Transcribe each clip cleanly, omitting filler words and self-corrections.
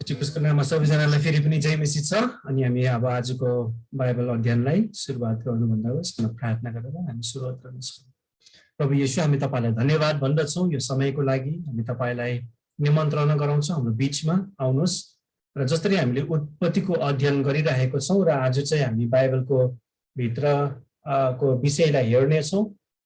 टिकुसको नाममा सबैजनालाई फेरि पनि जय मसीह छ। अनि हामी अब आजको बाइबल अध्ययनलाई सुरुवात गर्नुभन्दा अगाडि प्रार्थना गरेर हामी सुरुवात गर्नेछौँ। प्रभु येशू, हामी तपाईलाई धन्यवाद भन्दछौँ यो समयको लागि। हामी तपाईलाई निमन्त्रणा गराउँछौँ हाम्रो बीचमा आउनुहोस् र जसरी हामीले उत्पत्तिको अध्ययन गरिरहेको छौँ र आज चाहिँ हामी बाइबलको भित्र को विषयलाई हेर्नेछौँ।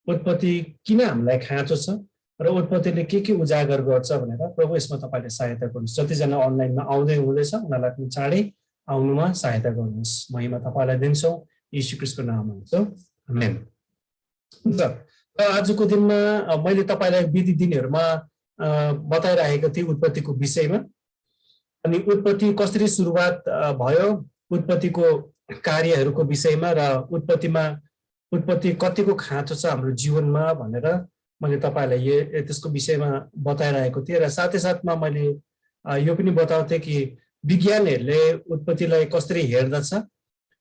उत्पत्ति किन हामीलाई खाँचो छ र उत्पत्तिले के उजागर गर्छ भनेर प्रभु यसमा तपाईले सहायता गर्नुहोस्। जतिजना अनलाइनमा आउँदै हुँदैछ उनीहरूलाई पनि चाँडै आउनुमा सहायता गर्नुहोस्। महिमा तपाईलाई दिन्छौँ येशू ख्रीष्टको नाममा हुन्छ, आमेन। र आजको दिनमा मैले तपाईलाई विधि दिनहरुमा बताइरहेको थिएँ उत्पत्तिको विषयमा। अनि उत्पत्ति कसरी सुरुवात भयो, उत्पत्तिको कार्यहरूको विषयमा र उत्पत्ति कतिको खाँचो छ हाम्रो जीवनमा भनेर मैले तपाईलाई त्यसको विषयमा बताइरहेको थिएँ। र साथै साथमा मैले यो पनि बताउँथे कि विज्ञानहरूले उत्पत्तिलाई कसरी हेर्दछ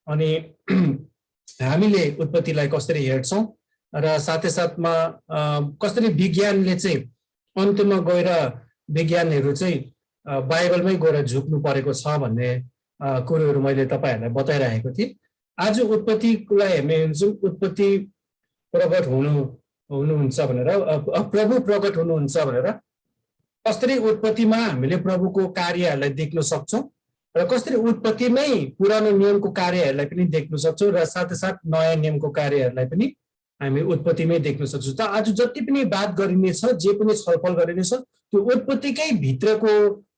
अनि हामीले उत्पत्तिलाई कसरी हेर्छौँ र साथै साथमा कसरी विज्ञानले चाहिँ अन्त्यमा गएर विज्ञानहरू चाहिँ बाइबलमै गएर झुक्नु परेको छ भन्ने कुरोहरू मैले तपाईहरूलाई बताइरहेको थिएँ। आज उत्पत्तिलाई हामी हेर्छौँ, उत्पत्ति प्रकट हुनुहुन्छ भनेर, प्रभु प्रकट हुनुहुन्छ भनेर कसरी उत्पत्तिमा हामीले प्रभुको कार्यहरूलाई देख्न सक्छौँ र कसरी उत्पत्तिमै पुरानो नियमको कार्यहरूलाई पनि देख्न सक्छौँ र साथै साथ नयाँ नियमको कार्यहरूलाई पनि हामी उत्पत्तिमै देख्न सक्छौँ। त आज जति पनि बात गरिनेछ, जे पनि छलफल गरिनेछ, त्यो उत्पत्तिकै भित्रको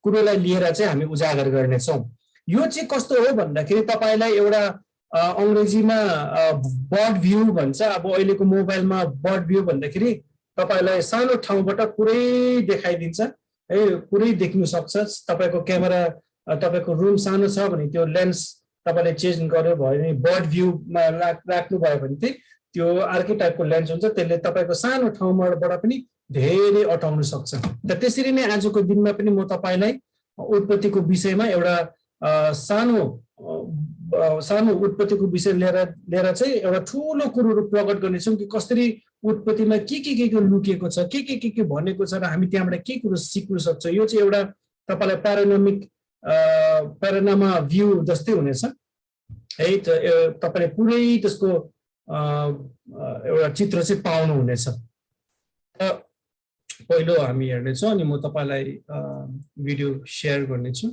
कुरोलाई लिएर चाहिँ हामी उजागर गर्नेछौँ। यो चाहिँ कस्तो हो भन्दाखेरि तपाईँलाई एउटा अङ्ग्रेजीमा बर्ड भ्यू भन्छ। अब अहिलेको मोबाइलमा बर्ड भ्यू भन्दाखेरि तपाईँलाई सानो ठाउँबाट पुरै देखाइदिन्छ है, पुरै देख्नु सक्छ। तपाईँको क्यामेरा, तपाईँको रुम सानो छ भने त्यो लेन्स तपाईँले चेन्ज गर्नु भयो भने बर्ड भ्यूमा राख्नु भयो भने चाहिँ त्यो अर्कै टाइपको लेन्स हुन्छ, त्यसले तपाईँको सानो ठाउँबाट पनि धेरै अटाउन सक्छ। त त्यसरी नै आजको दिनमा पनि म तपाईँलाई उत्पत्तिको विषयमा एउटा सानो उत्पत्तिको विषय लिएर चाहिँ एउटा ठुलो कुरोहरू प्रकट गर्नेछौँ कि कसरी उत्पत्तिमा के लुकेको छ, के भनेको छ र हामी त्यहाँबाट के कुरो सिक्न सक्छ। यो चाहिँ एउटा तपाईँलाई प्यारानोमा भ्यू जस्तै हुनेछ है। तपाईँले पुरै त्यसको एउटा चित्र चाहिँ पाउनुहुनेछ। पहिलो हामी हेर्नेछौँ अनि म तपाईँलाई भिडियो सेयर गर्नेछु।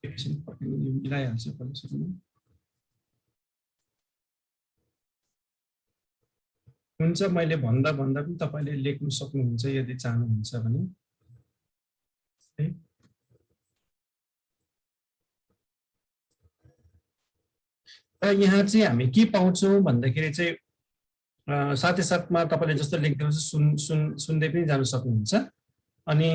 मिलाइहाल्छ हुन्छ। मैले भन्दा पनि तपाईँले लेख्न सक्नुहुन्छ यदि चाहनुहुन्छ भने। र यहाँ चाहिँ हामी के पाउँछौँ भन्दाखेरि चाहिँ साथै साथमा तपाईँले जस्तो लेख्दै सुन्दै पनि जान सक्नुहुन्छ। अनि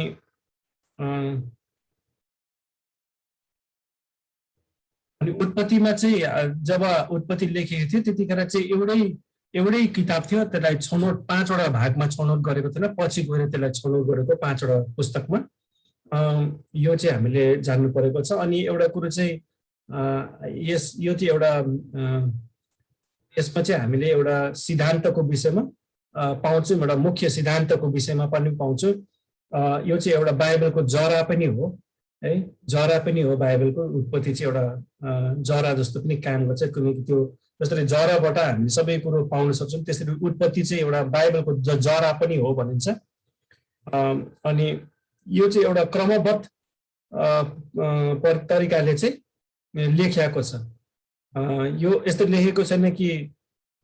उत्पत्तिमा चाहिँ जब उत्पत्ति लेखेको थियो त्यतिखेर चाहिँ एउटै किताब थियो, त्यसलाई छनौट 5वटा भागमा छनौट गरेको थिएन, पछि गएर त्यसलाई छनौट गरेको 5वटा पुस्तकमा। यो चाहिँ हामीले जान्नु परेको छ। अनि एउटा कुरो चाहिँ यो चाहिँ एउटा यसमा चाहिँ हामीले एउटा सिद्धान्तको विषयमा पाउँछौँ, एउटा मुख्य सिद्धान्तको विषयमा पनि पाउँछौँ। यो चाहिँ एउटा बाइबलको जरा पनि हो है, जरा पनि हो बाइबलको। उत्पत्ति चाहिँ एउटा जरा जस्तो पनि काम गर्छ, किनकि त्यो जसरी जराबाट हामीले सबै कुरो पाउन सक्छौँ त्यसरी उत्पत्ति चाहिँ एउटा बाइबलको जरा पनि हो भनिन्छ। अनि यो चाहिँ एउटा क्रमबद्ध तरिकाले चाहिँ लेखिएको छ। यो यस्तो लेखेको छैन कि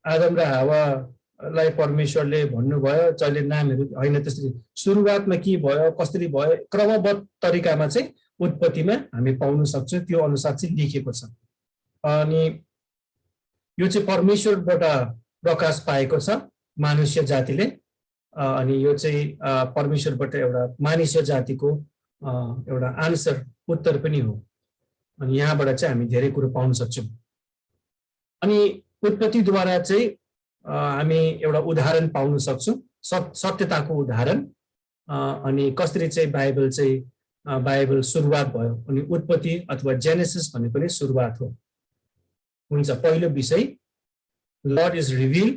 आदम र हावालाई परमेश्वरले भन्नुभयो जहिले नामहरू, होइन। त्यसरी सुरुवातमा के भयो, कसरी भयो, क्रमबद्ध तरिकामा चाहिँ उत्पत्तिमा हामी पाउन सक्छौँ, त्यो अनुसार चाहिँ लेखिएको छ। अनि यो चाहिँ परमेश्वरबाट प्रकाश पाएको छ मानुष्य जातिले। अनि यो चाहिँ परमेश्वरबाट एउटा मानिस जातिको एउटा आन्सर, उत्तर पनि हो। अनि यहाँबाट चाहिँ हामी धेरै कुरो पाउन सक्छौँ। अनि उत्पत्तिद्वारा चाहिँ हामी एउटा उदाहरण पाउन सक्छौँ, सत्यताको उदाहरण। अनि कसरी चाहिँ बाइबल सुरुवात भयो। अनि उत्पत्ति अथवा जेनेसिस भन्ने पनि सुरुवात हो। हुन्छ, पहिलो विषय लर्ड इज रिभिल,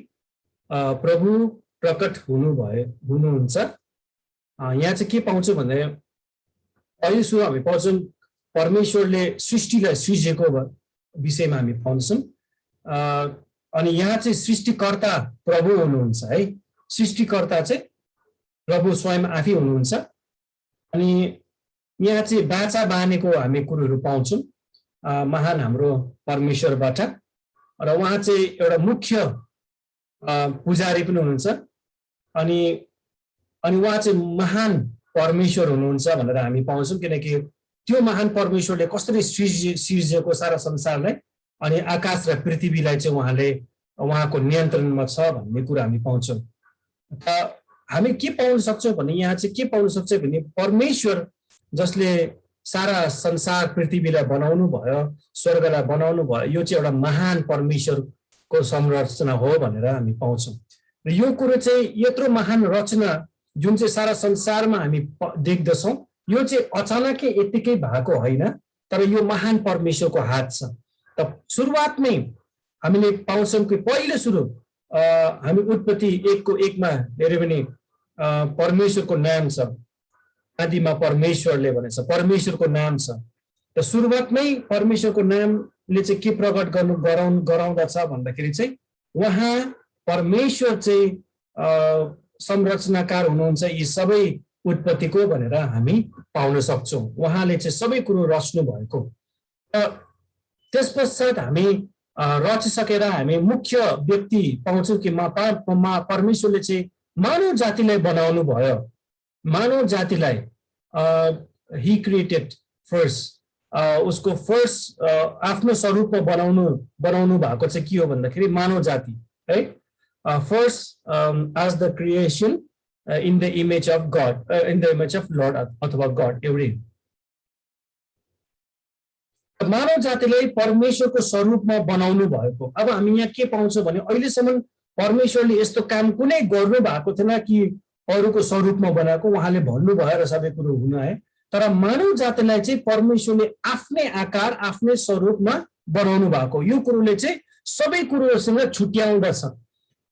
प्रभु प्रकट हुनुहुन्छ। यहाँ चाहिँ के पाउँछौँ भन्दा पहिलो सुरु हामी पाउँछौँ परमेश्वरले सृष्टिलाई सृजेको विषयमा हामी पाउँछौँ। अनि यहाँ चाहिँ सृष्टिकर्ता प्रभु हुनुहुन्छ है, सृष्टिकर्ता चाहिँ प्रभु स्वयं आफै हुनुहुन्छ। अनि यहाँ चाहिँ बाचा बानेको हामी कुरोहरू पाउँछौँ महान हाम्रो परमेश्वरबाट, र उहाँ चाहिँ एउटा मुख्य पुजारी पनि हुनुहुन्छ। अनि उहाँ चाहिँ महान परमेश्वर हुनुहुन्छ भनेर हामी पाउँछौँ, किनकि त्यो महान परमेश्वरले कसरी सृजेको सारा संसारलाई अनि आकाश र पृथ्वीलाई चाहिँ उहाँको नियन्त्रणमा छ भन्ने कुरा हामी पाउँछौँ। हामी के पाउन सक्छौँ भने यहाँ चाहिँ के पाउन सक्छ भने परमेश्वर जसले सारा संसार पृथ्वीलाई बनाउनु भयो, स्वर्गलाई बनाउनु भयो, यो चाहिँ एउटा महान परमेश्वरको संरचना हो भनेर हामी पाउँछौँ। र यो कुरो चाहिँ यत्रो महान रचना जुन चाहिँ सारा संसारमा हामी देख्दछौँ, यो चाहिँ अचानकै यत्तिकै भएको होइन, तर यो महान परमेश्वरको हात छ। त सुरुवातमै हामीले पाउँछौँ कि पहिलो सुरु हामी उत्पत्ति 1:1 हेऱ्यो भने परमेश्वरको नाम छ, आदिमा परमेश्वरले भनेछ परमेश्वरको नाम छ। त सुरुवातमै परमेश्वरको नामले चाहिँ के प्रकट गराउँदछ भन्दाखेरि चाहिँ उहाँ परमेश्वर चाहिँ संरचनाकार हुनुहुन्छ यी सबै उत्पत्तिको भनेर हामी पाउन सक्छौँ। उहाँले चाहिँ सबै कुरो रच्नु भएको। त्यस पश्चात हामी रचिसकेर हामी मुख्य व्यक्ति पाउँछौँ कि परमेश्वरले चाहिँ मानव जातिलाई बनाउनु भयो। मानव जातिलाई ही क्रिएटेड फर्स्ट, उसको फर्स्ट आफ्नो स्वरूपमा बनाउनु भएको चाहिँ के हो भन्दाखेरि मानव जाति है। First as the creation in the image of God, in the image of Lord अथवा गड एउटै। मानव जातिलाई परमेश्वरको स्वरूपमा बनाउनु भएको। अब हामी यहाँ के पाउँछौँ भने अहिलेसम्म परमेश्वरले यस्तो काम कुनै गर्नु भएको थिएन कि अरूको स्वरूपमा बनाएको, उहाँले भन्नुभयो र सबै कुरो हुन है। तर मानव जातिलाई चाहिँ परमेश्वरले आफ्नै आकार आफ्नै स्वरूपमा बनाउनु भएको। यो कुरोले चाहिँ सबै कुरोसँग छुट्याउँदछ,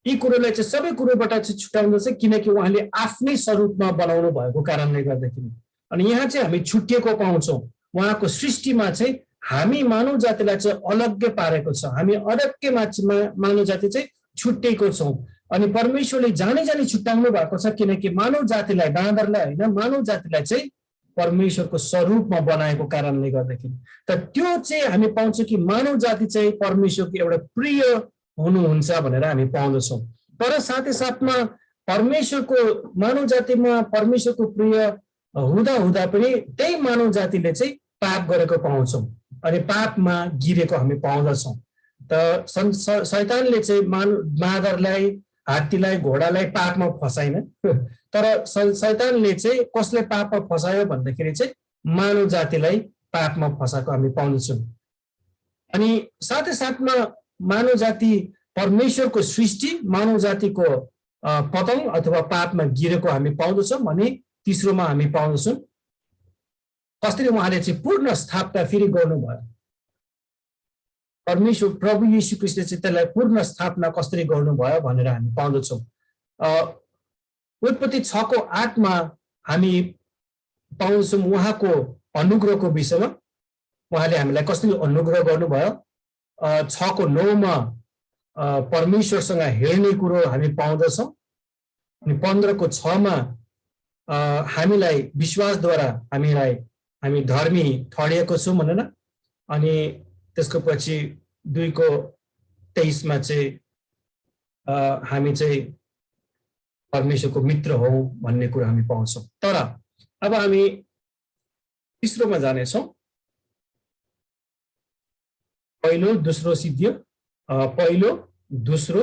यी कुरोलाई चाहिँ सबै कुरोबाट चाहिँ छुट्याउँदछ, किनकि उहाँले आफ्नै स्वरूपमा बनाउनु भएको कारणले गर्दाखेरि। अनि यहाँ चाहिँ हामी छुट्टिएको पाउँछौँ। उहाँको सृष्टिमा चाहिँ हामी मानव जातिलाई चाहिँ अलग्गै पारेको छ, हामी अलग्गै मानव जाति चाहिँ छुट्टिएको छौँ। अनि परमेश्वरले जानी छुट्याउनु भएको छ, किनकि मानव जातिलाई, बाँदरलाई होइन, मानव जातिलाई चाहिँ परमेश्वरको स्वरूपमा बनाएको कारणले गर्दाखेरि। त त्यो चाहिँ हामी पाउँछौँ कि मानव जाति चाहिँ परमेश्वरको एउटा प्रिय हुनुहुन्छ भनेर हामी पाउँदछौँ। तर साथै साथमा परमेश्वरको मानव जातिमा परमेश्वरको प्रिय हुँदा पनि त्यही मानव जातिले चाहिँ पाप गरेको पाउँछौँ अनि पापमा गिरेको हामी पाउँदछौँ। त शैतानले चाहिँ बाँदरलाई, हात्तीलाई, घोडालाई पापमा फसाइन, तर शैतानले चाहिँ कसले पापमा फसायो भन्दाखेरि चाहिँ मानव जातिलाई पापमा फसाएको हामी पाउँदछौँ। अनि साथै साथमा मानव जाति परमेश्वरको सृष्टि, मानव जातिको पतन अथवा पापमा गिरेको हामी पाउँदछौँ। भने तेस्रोमा हामी पाउँदछौँ कसरी उहाँले चाहिँ पूर्ण स्थापना फेरि गर्नुभयो। परमेश्वर प्रभु येशू ख्रीष्टले चाहिँ त्यसलाई पूर्ण स्थापना कसरी गर्नुभयो भनेर हामी पाउँदछौँ। उत्पत्ति 6:8 हामी पाउँछौँ उहाँको अनुग्रहको विषयमा, उहाँले हामीलाई कसरी अनुग्रह गर्नुभयो। 6:9 परमेश्वरसँग हेर्ने कुरो हामी पाउँदछौँ। अनि 15:6 हामीलाई विश्वासद्वारा हामी धर्मी ठहरिएको छौँ भनेर। अनि त्यसको पछि 2:23 चाहिँ हामी चाहिँ परमेश्वरको मित्र हौ भन्ने कुरा हामी पाउँछौँ। तर अब हामी तेस्रोमा जानेछौँ। पहिलो दोस्रो सिद्धियो, पहिलो दोस्रो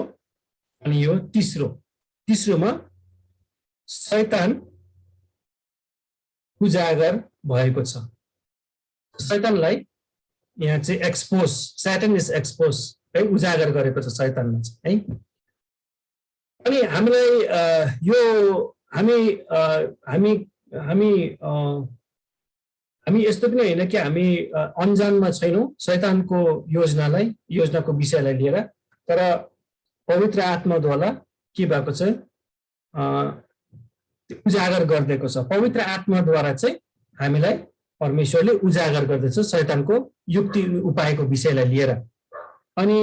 अनि यो तेस्रोमा शैतान उजागर भएको छ। शैतानलाई यहाँ चाहिँ एक्सपोज, सैटन इज एक्सपोज है, उजागर गरेको छ शैतानले है। अनि हामीलाई यो हामी यस्तो पनि होइन कि हामी अनजानमा छैनौँ शैतानको योजनाको विषयलाई लिएर। तर पवित्र आत्माद्वारा के भएको छ, उजागर गरिदिएको छ। पवित्र आत्माद्वारा चाहिँ हामीलाई परमेश्वरले उजागर गर्दछ शैतानको युक्ति उपायको विषयलाई लिएर। अनि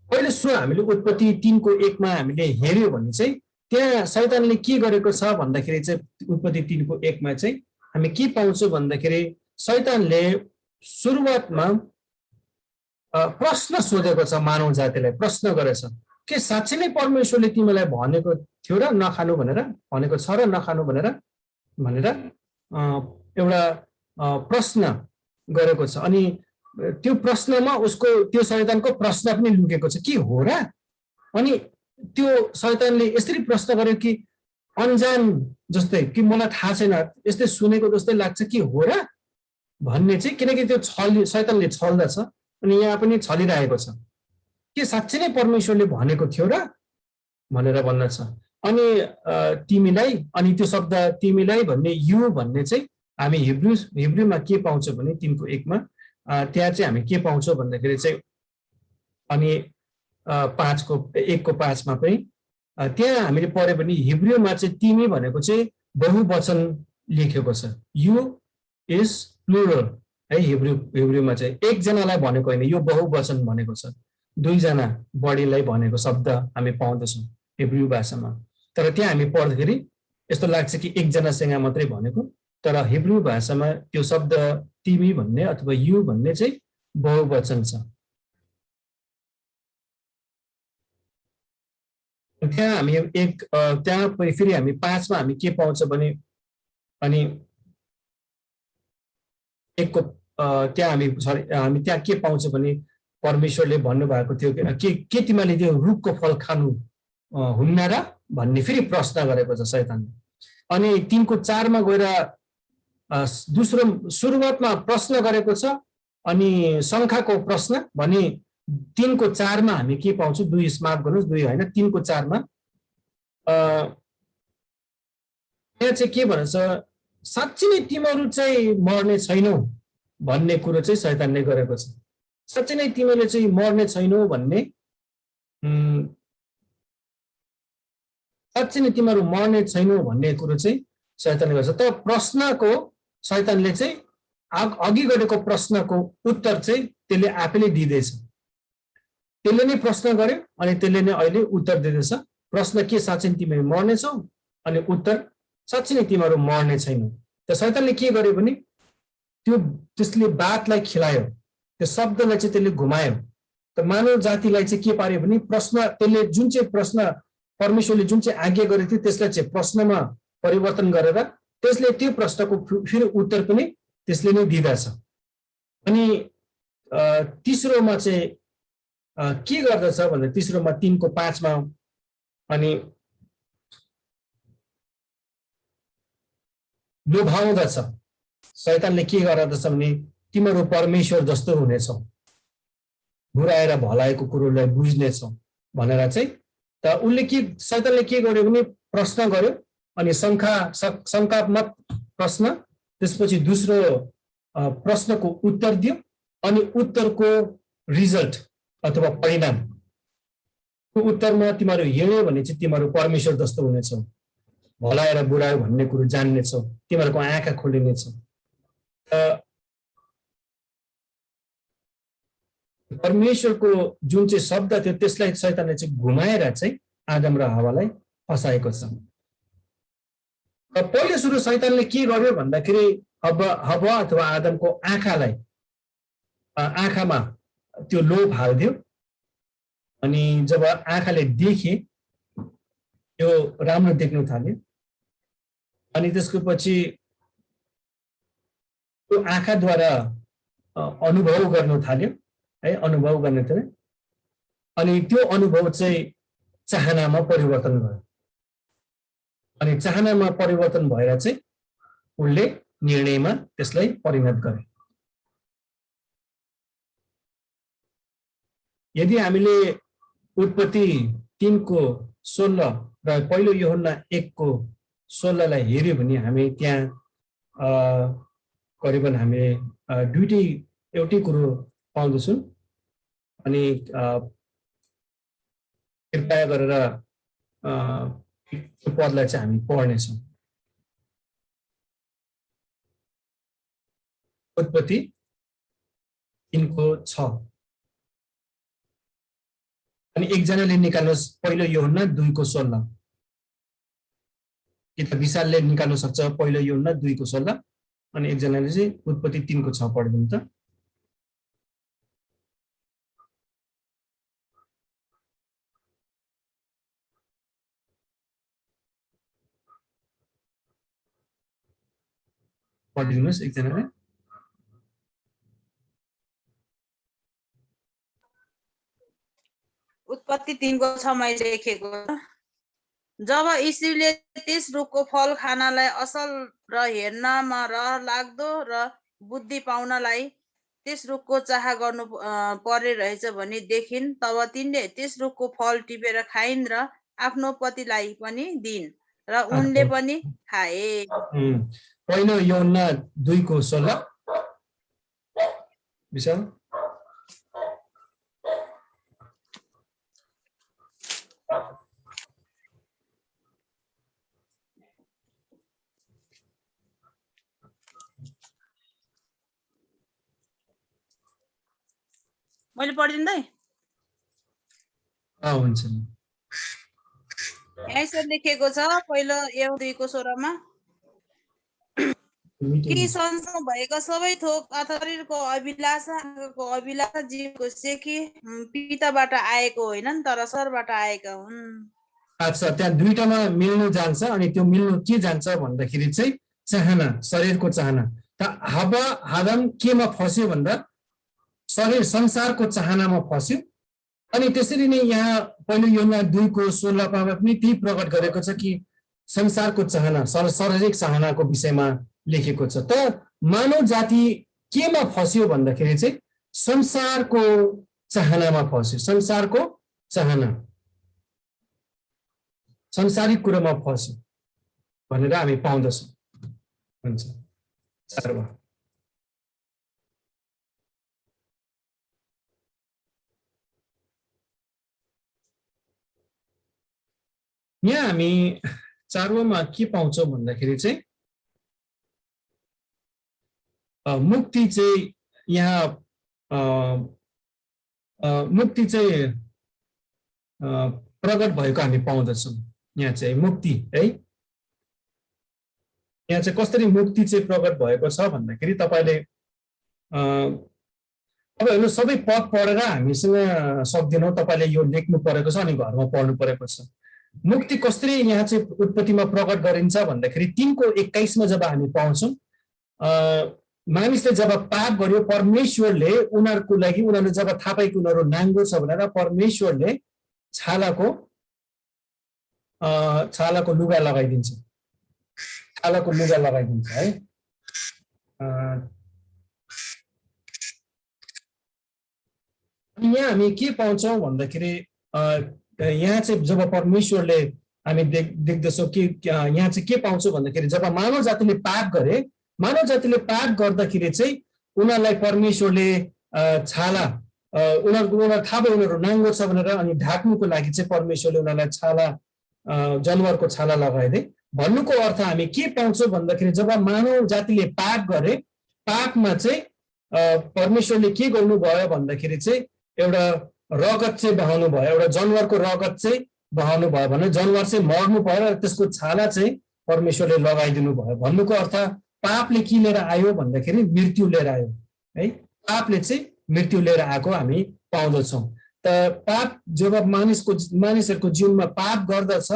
पहिले सुरु हामीले उत्पत्ति 3:1 हामीले हेर्यो भने चाहिँ त्यहाँ शैतानले के गरेको छ भन्दाखेरि चाहिँ उत्पत्ति 3:1 चाहिँ हामी के पाउँछौँ भन्दाखेरि शैतानले सुरुवातमा प्रश्न सोधेको छ, मानव जातिलाई प्रश्न गरेछ के साँच्चै नै परमेश्वरले तिमीलाई भनेको थियो र नखानु भनेर, भनेको छ र नखानु भनेर एउटा प्रश्न गरेको छ। अनि त्यो प्रश्नमा उसको त्यो शैतानको प्रश्न पनि लुकेको छ, के हो र? अनि त्यो शैतानले यसरी प्रश्न गर्यो कि अनजान जस्तै कि मलाई थाहा छैन, यस्तै सुनेको जस्तै लाग्छ कि हो र भन्ने चाहिँ, किनकि त्यो शैतानले छल्दछ अनि यहाँ पनि छलिरहेको छ के साँच्चै नै परमेश्वरले भनेको थियो र भनेर भन्न छ। अनि तिमीलाई, अनि त्यो शब्द तिमीलाई भन्ने यु भन्ने चाहिँ हामी हिब्रूमा के पाउँछौँ भने 3:1 त्यहाँ चाहिँ हामी के पाउँछौँ भन्दाखेरि चाहिँ, अनि 1:5 पनि त्यहाँ हामीले पढ्यो भने हिब्रूमा चाहिँ तिमी भनेको चाहिँ बहुवचन लेखेको छ, यु इज प्लुरल है। हिब्रूमा चाहिँ एकजनालाई भनेको होइन, यो बहुवचन भनेको छ, दुईजना बढीलाई भनेको शब्द हामी पाउँदछौँ हिब्रू भाषामा। तर त्यहाँ हामी पढ्दाखेरि यस्तो लाग्छ कि एकजनासँग मात्रै भनेको, तर हिब्रू भाषामा त्यो शब्द तिमी भन्ने अथवा यु भन्ने चाहिँ बहुवचन छ। त्यहाँ हामी त्यहाँ फेरि हामी 5 हामी के पाउँछ भने, अनि 1 त्यहाँ हामी त्यहाँ के पाउँछ भने परमेश्वरले भन्नुभएको थियो के तिमीले त्यो रुखको फल खानु हुन्न र भन्ने फेरि प्रश्न गरेको छ शैतानले। अनि 3:4 गएर दोस्रो सुरुवातमा प्रश्न गरेको छ, अनि शङ्काको प्रश्न भने 3:4 हामी के पाउँछौँ, 2 माफ गर्नुहोस् 2 होइन 3:4 त्यहाँ चाहिँ के भन्छ, साँच्चै नै तिमीहरू चाहिँ मर्ने छैनौ भन्ने कुरो चाहिँ शैतानले गरेको छ। साँच्चै नै तिमीले चाहिँ मर्ने छैनौ भन्ने, साँच्चै नै तिमीहरू मर्ने छैनौ भन्ने कुरो चाहिँ शैतानले गर्छ। तर प्रश्नको शैतानले चाहिँ अघि गरेको प्रश्नको उत्तर चाहिँ त्यसले आफैले दिँदैछ। त्यसले नै प्रश्न गर्यो अनि त्यसले नै अहिले उत्तर दिँदैछ। प्रश्न के साँच्चै तिमीहरू मर्नेछौ, अनि उत्तर साँच्चै नै तिमीहरू मर्ने छैनौ। त शैतानले के गर्यो भने त्यसले बातलाई खिलायो, त्यो शब्दलाई चाहिँ त्यसले घुमायो। त मानव जातिलाई चाहिँ के पार्यो भने प्रश्न, त्यसले जुन चाहिँ प्रश्न परमेश्वरले जुन चाहिँ आज्ञा गरेको थियो त्यसलाई चाहिँ प्रश्नमा परिवर्तन गरेर त्यसले त्यो प्रश्नको फेरि उत्तर पनि त्यसले नै दिँदछ। अनि तेस्रोमा चाहिँ के गर्दछ भन्दा तेस्रोमा 3:5 अनि लोभाउँदछ। शैतानले के गर्दछ भने तिमीहरू परमेश्वर जस्तो हुनेछौ, बुराई र भलाइको कुरोलाई बुझ्नेछौ भनेर चाहिँ। त उसले शैतानले के गर्यो भने प्रश्न गर्यो, अनि शङ्कात्मक प्रश्न, त्यसपछि दोस्रो प्रश्नको उत्तर दियो, अनि उत्तरको रिजल्ट अथवा परिणाम, उत्तरमा तिमीहरू हिँड्यो भने चाहिँ तिमीहरू परमेश्वर जस्तो हुनेछौ, भलाइ र बुराई भन्ने कुरो जान्नेछौ, तिमीहरूको आँखा खोलिनेछ। परमेश्वरको जुन चाहिँ शब्द थियो त्यसलाई शैतानले चाहिँ घुमाएर चाहिँ आदम र हव्वालाई फसाएको छ। पहिलो सुरु शैतानले के गर्यो भन्दाखेरि हव्वा अथवा आदमको आँखामा त्यो लोभ हाल्दियो, अनि जब आँखाले देखे त्यो राम्रो देख्न थाल्यो, अनि त्यसको पछि त्यो आँखाद्वारा अनुभव गर्न थाल्यो है, अनुभव गर्ने थियो। अनि त्यो अनुभव चाहिँ चाहनामा परिवर्तन भयो, अनि चाहनामा परिवर्तन भएर चाहिँ उसले निर्णयमा त्यसलाई परिणत गरे। यदि हामीले उत्पत्ति 3:16 र पहिलो यूहन्ना 1:16 हेर्यो भने हामी त्यहाँ करिबन हामी एउटै कुरो पाउँदछौँ। अनि कृपया गरेर यो पदलाई चाहिँ हामी पढ्नेछौँ। उत्पत्ति 3:6 अनि एकजनाले निकाल्नुहोस् पहिलो यूहन्ना 2:16 कि त विशालले निकाल्न सक्छ पहिलो यूहन्ना 2:16 अनि एकजनाले चाहिँ उत्पत्ति 3:6 पढिदिनु त। पढिदिनुहोस् एकजनाले। उत्पत्ति 3:6 मैले लेखेको छ। जब ईश्वरले त्यस रुखको फल खानलाई असल र हेर्नमा रहर लाग्दो र बुद्धि पाउनलाई त्यस रुखको चाह गर्नु परे रहेछ भने देखिन्, तब तिनले त्यस रुखको फल टिपेर खाइन् र आफ्नो पतिलाई पनि दिइन् र उनले पनि खाए। पहिलो यूहन्ना 2:16 विशाल। मैले पढिदिँदै हुन्छ। यसरी लेखेको छ पहिलो यूहन्ना 2:16 कि संसारमा भएका सबै थोक अथवा शरीरको अभिलाषा, आँखाको अभिलाषा, जीवको सेकी पिताबाट आएको होइनन् तर सरबाट आएका हुन्। अच्छा, त्यहाँ दुईटामा मिल्नु जान्छ अनि त्यो मिल्नु के जान्छ भन्दाखेरि चाहिँ चाहना, शरीरको चाहना। त हावा आदम केमा फस्यो भन्दा शरीर संसारको चाहनामा फस्यो। अनि त्यसरी नै यहाँ पहिलो यूहन्ना 2:16 पनि त्यही प्रकट गरेको छ कि संसारको चाहना, शारीरिक चाहनाको विषयमा लेखेको छ। त मानव जाति केमा फस्यो भन्दाखेरि चाहिँ संसारको चाहनामा फस्यो। संसारको चाहना, संसारिक कुरामा फस्यो भनेर हामी पाउँदछौँ। हुन्छ। यहाँ हामी चारवमा के पाउँछौँ भन्दाखेरि चाहिँ मुक्ति चाहिँ यहाँ मुक्ति चाहिँ प्रकट भएको हामी पाउँदछौँ। यहाँ चाहिँ मुक्ति है, यहाँ चाहिँ कसरी मुक्ति चाहिँ प्रकट भएको छ भन्दाखेरि तपाईले अब हेर्नु सबै पद पढेर हामीसँग सक्दैनौँ, तपाईले यो लेख्नु परेको छ अनि घरमा पढ्नु परेको छ। मुक्ति कसरी यहाँ चाहिँ उत्पत्तिमा प्रकट गरिन्छ भन्दाखेरि 3:21 जब हामी पाउँछौँ मानिसले जब पाप गर्यो परमेश्वरले उनीहरूको लागि उनीहरूले जब थाहा पाए कि उनीहरू नाङ्गो छ भनेर परमेश्वरले छालाको लुगा लगाइदिन्छ, छालाको लुगा लगाइदिन्छ है। यहाँ हामी के पाउँछौँ भन्दाखेरि यहाँ चाहिँ जब परमेश्वरले हामी देख्दछौँ कि यहाँ चाहिँ के पाउँछौँ भन्दाखेरि जब मानव जातिले पाप गरे, मानव जातिले पाप गर्दाखेरि चाहिँ उनीहरूलाई परमेश्वरले छाला, उनीहरू थाहा भयो उनीहरू नाङ्गो छ भनेर, अनि ढाक्नुको लागि चाहिँ परमेश्वरले उनीहरूलाई छाला, जनावरको छाला लगाइदिए। भन्नुको अर्थ हामी के पाउँछौँ भन्दाखेरि जब मानव जातिले पाप गरे, पापमा चाहिँ परमेश्वरले के गर्नुभयो भन्दाखेरि चाहिँ एउटा रगत चाहिँ बहाउनु भयो, एउटा जनावरको रगत चाहिँ बहाउनु भयो भने जनावर चाहिँ मर्नु भयो र त्यसको छाला चाहिँ परमेश्वरले लगाइदिनु भयो। भन्नुको अर्थ पापले के लिएर आयो भन्दाखेरि मृत्यु लिएर आयो है। पापले चाहिँ मृत्यु लिएर आएको हामी पाउँदछौँ। त पाप जब मानिसहरूको जीवनमा पाप गर्दछ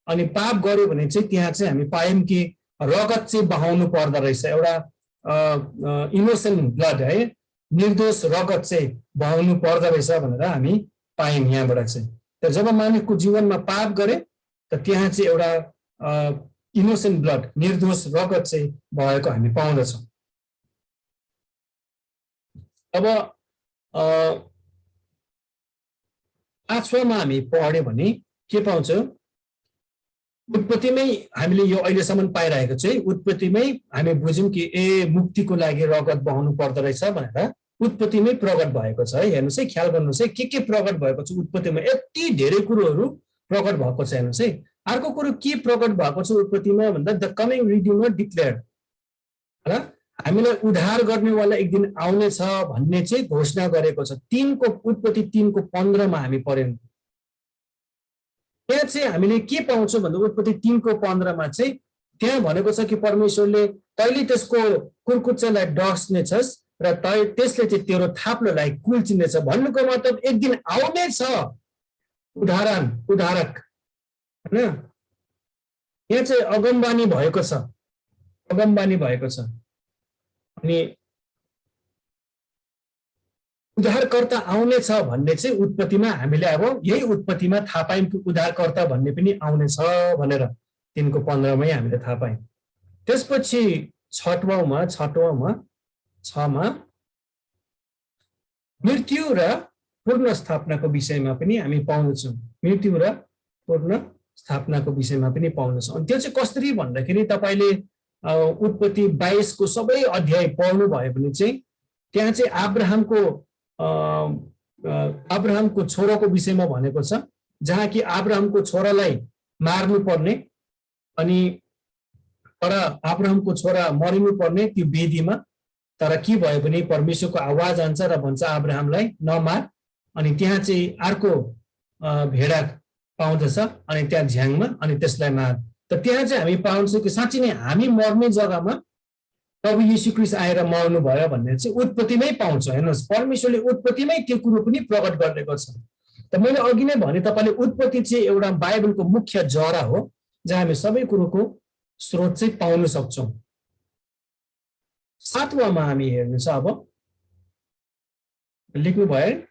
अनि पाप गर्यो भने चाहिँ त्यहाँ चाहिँ हामी पायौँ कि रगत चाहिँ बहाउनु पर्दो रहेछ, एउटा इनोसेन्ट ब्लड है, निर्दोष रगत चाहिँ बहाउनु पर्दो रहेछ भनेर हामी पायौँ यहाँबाट चाहिँ। त जब मानिसको जीवनमा पाप गरे त त्यहाँ चाहिँ एउटा इनोसेन्ट ब्लड, निर्दोष रगत चाहिँ भएको हामी पाउँदछौँ। अब 5वामा हामी पढ्यो भने के पाउँछौँ, उत्पत्तिमै हामीले यो अहिलेसम्म पाइरहेको चाहिँ उत्पत्तिमै हामी बुझ्यौँ कि मुक्तिको लागि रगत बहाउनु पर्दो रहेछ भनेर उत्पत्तिमै प्रकट भएको छ है। हेर्नुहोस् है, ख्याल गर्नुहोस् है, के प्रकट भएको छ उत्पत्तिमा, यति धेरै कुरोहरू प्रकट भएको छ। हेर्नुहोस् है, अर्को कुरो के प्रकट भएको छ उत्पत्तिमा भन्दा द कमिङ रिडिमर डिक्लेयर्ड, है, हामीलाई उद्धार गर्नेवाला एक दिन आउनेछ भन्ने चाहिँ घोषणा गरेको छ। उत्पत्ति 3:15 मा हामी पढ्यौं। त्यहाँ चाहिँ हामीले के पाउँछौँ भन्दा उत्पत्ति 3:15 मा चाहिँ त्यहाँ भनेको छ कि परमेश्वरले तैँले त्यसको कुर्कुच्चालाई डस्नेछस् र त्यसले चाहिँ तेरो थाप्लोलाई कुल्चिनेछ। भन्नुको मतलब एक दिन आउनेछ उद्धारक, होइन। यहाँ चाहिँ अगमबानी भएको छ, अगमबानी भएको छ। अनि उद्धारकर्ता आउनेछ भन्ने चाहिँ उत्पत्तिमा हामीले अब यही उत्पत्तिमा थाहा पायौँ कि उद्धारकर्ता भन्ने पनि आउनेछ भनेर 3:15 मै हामीले थाहा पायौँ। त्यसपछि 6मा मृत्यु र पूर्ण स्थापनाको विषयमा पनि हामी पाउँछौँ। मृत्यु र पूर्ण स्थापनाको विषयमा पनि पाउँछौँ। अनि त्यो चाहिँ कसरी भन्दाखेरि तपाईँले उत्पत्ति 22 को सबै अध्याय पढ्नु भयो भने चाहिँ त्यहाँ चाहिँ अब्राहमको छोराको विषयमा भनेको छ, जहाँ कि अब्राहमको छोरालाई मार्नु पर्ने अनि तर अब्राहमको छोरा मरिनु पर्ने त्यो वेदीमा। तर के भयो भने परमेश्वरको आवाज आउँछ र भन्छ अब्राहमलाई नमार। अनि त्यहाँ चाहिँ अर्को भेडा पाउँदछ अनि त्यहाँ झ्याङमा, अनि त्यसलाई मार। त त्यहाँ चाहिँ हामी पाउँछौँ कि साँच्चै नै हामी मर्ने जग्गामा प्रभु यीशु ख्रीष्ट आएर मर्नु भयो भन्ने चाहिँ उत्पत्तिमै पाउँछौँ। हेर्नुहोस्, परमेश्वरले उत्पत्तिमै त्यो कुरो पनि प्रकट गरेको छ। त मैले अघि नै भने तपाईँले उत्पत्ति चाहिँ एउटा बाइबलको मुख्य जरा हो, जहाँ हामी सबै कुरोको स्रोत चाहिँ पाउन सक्छौँ। 7वामा हामी हेर्नु छ, अब लेख्नु भयो,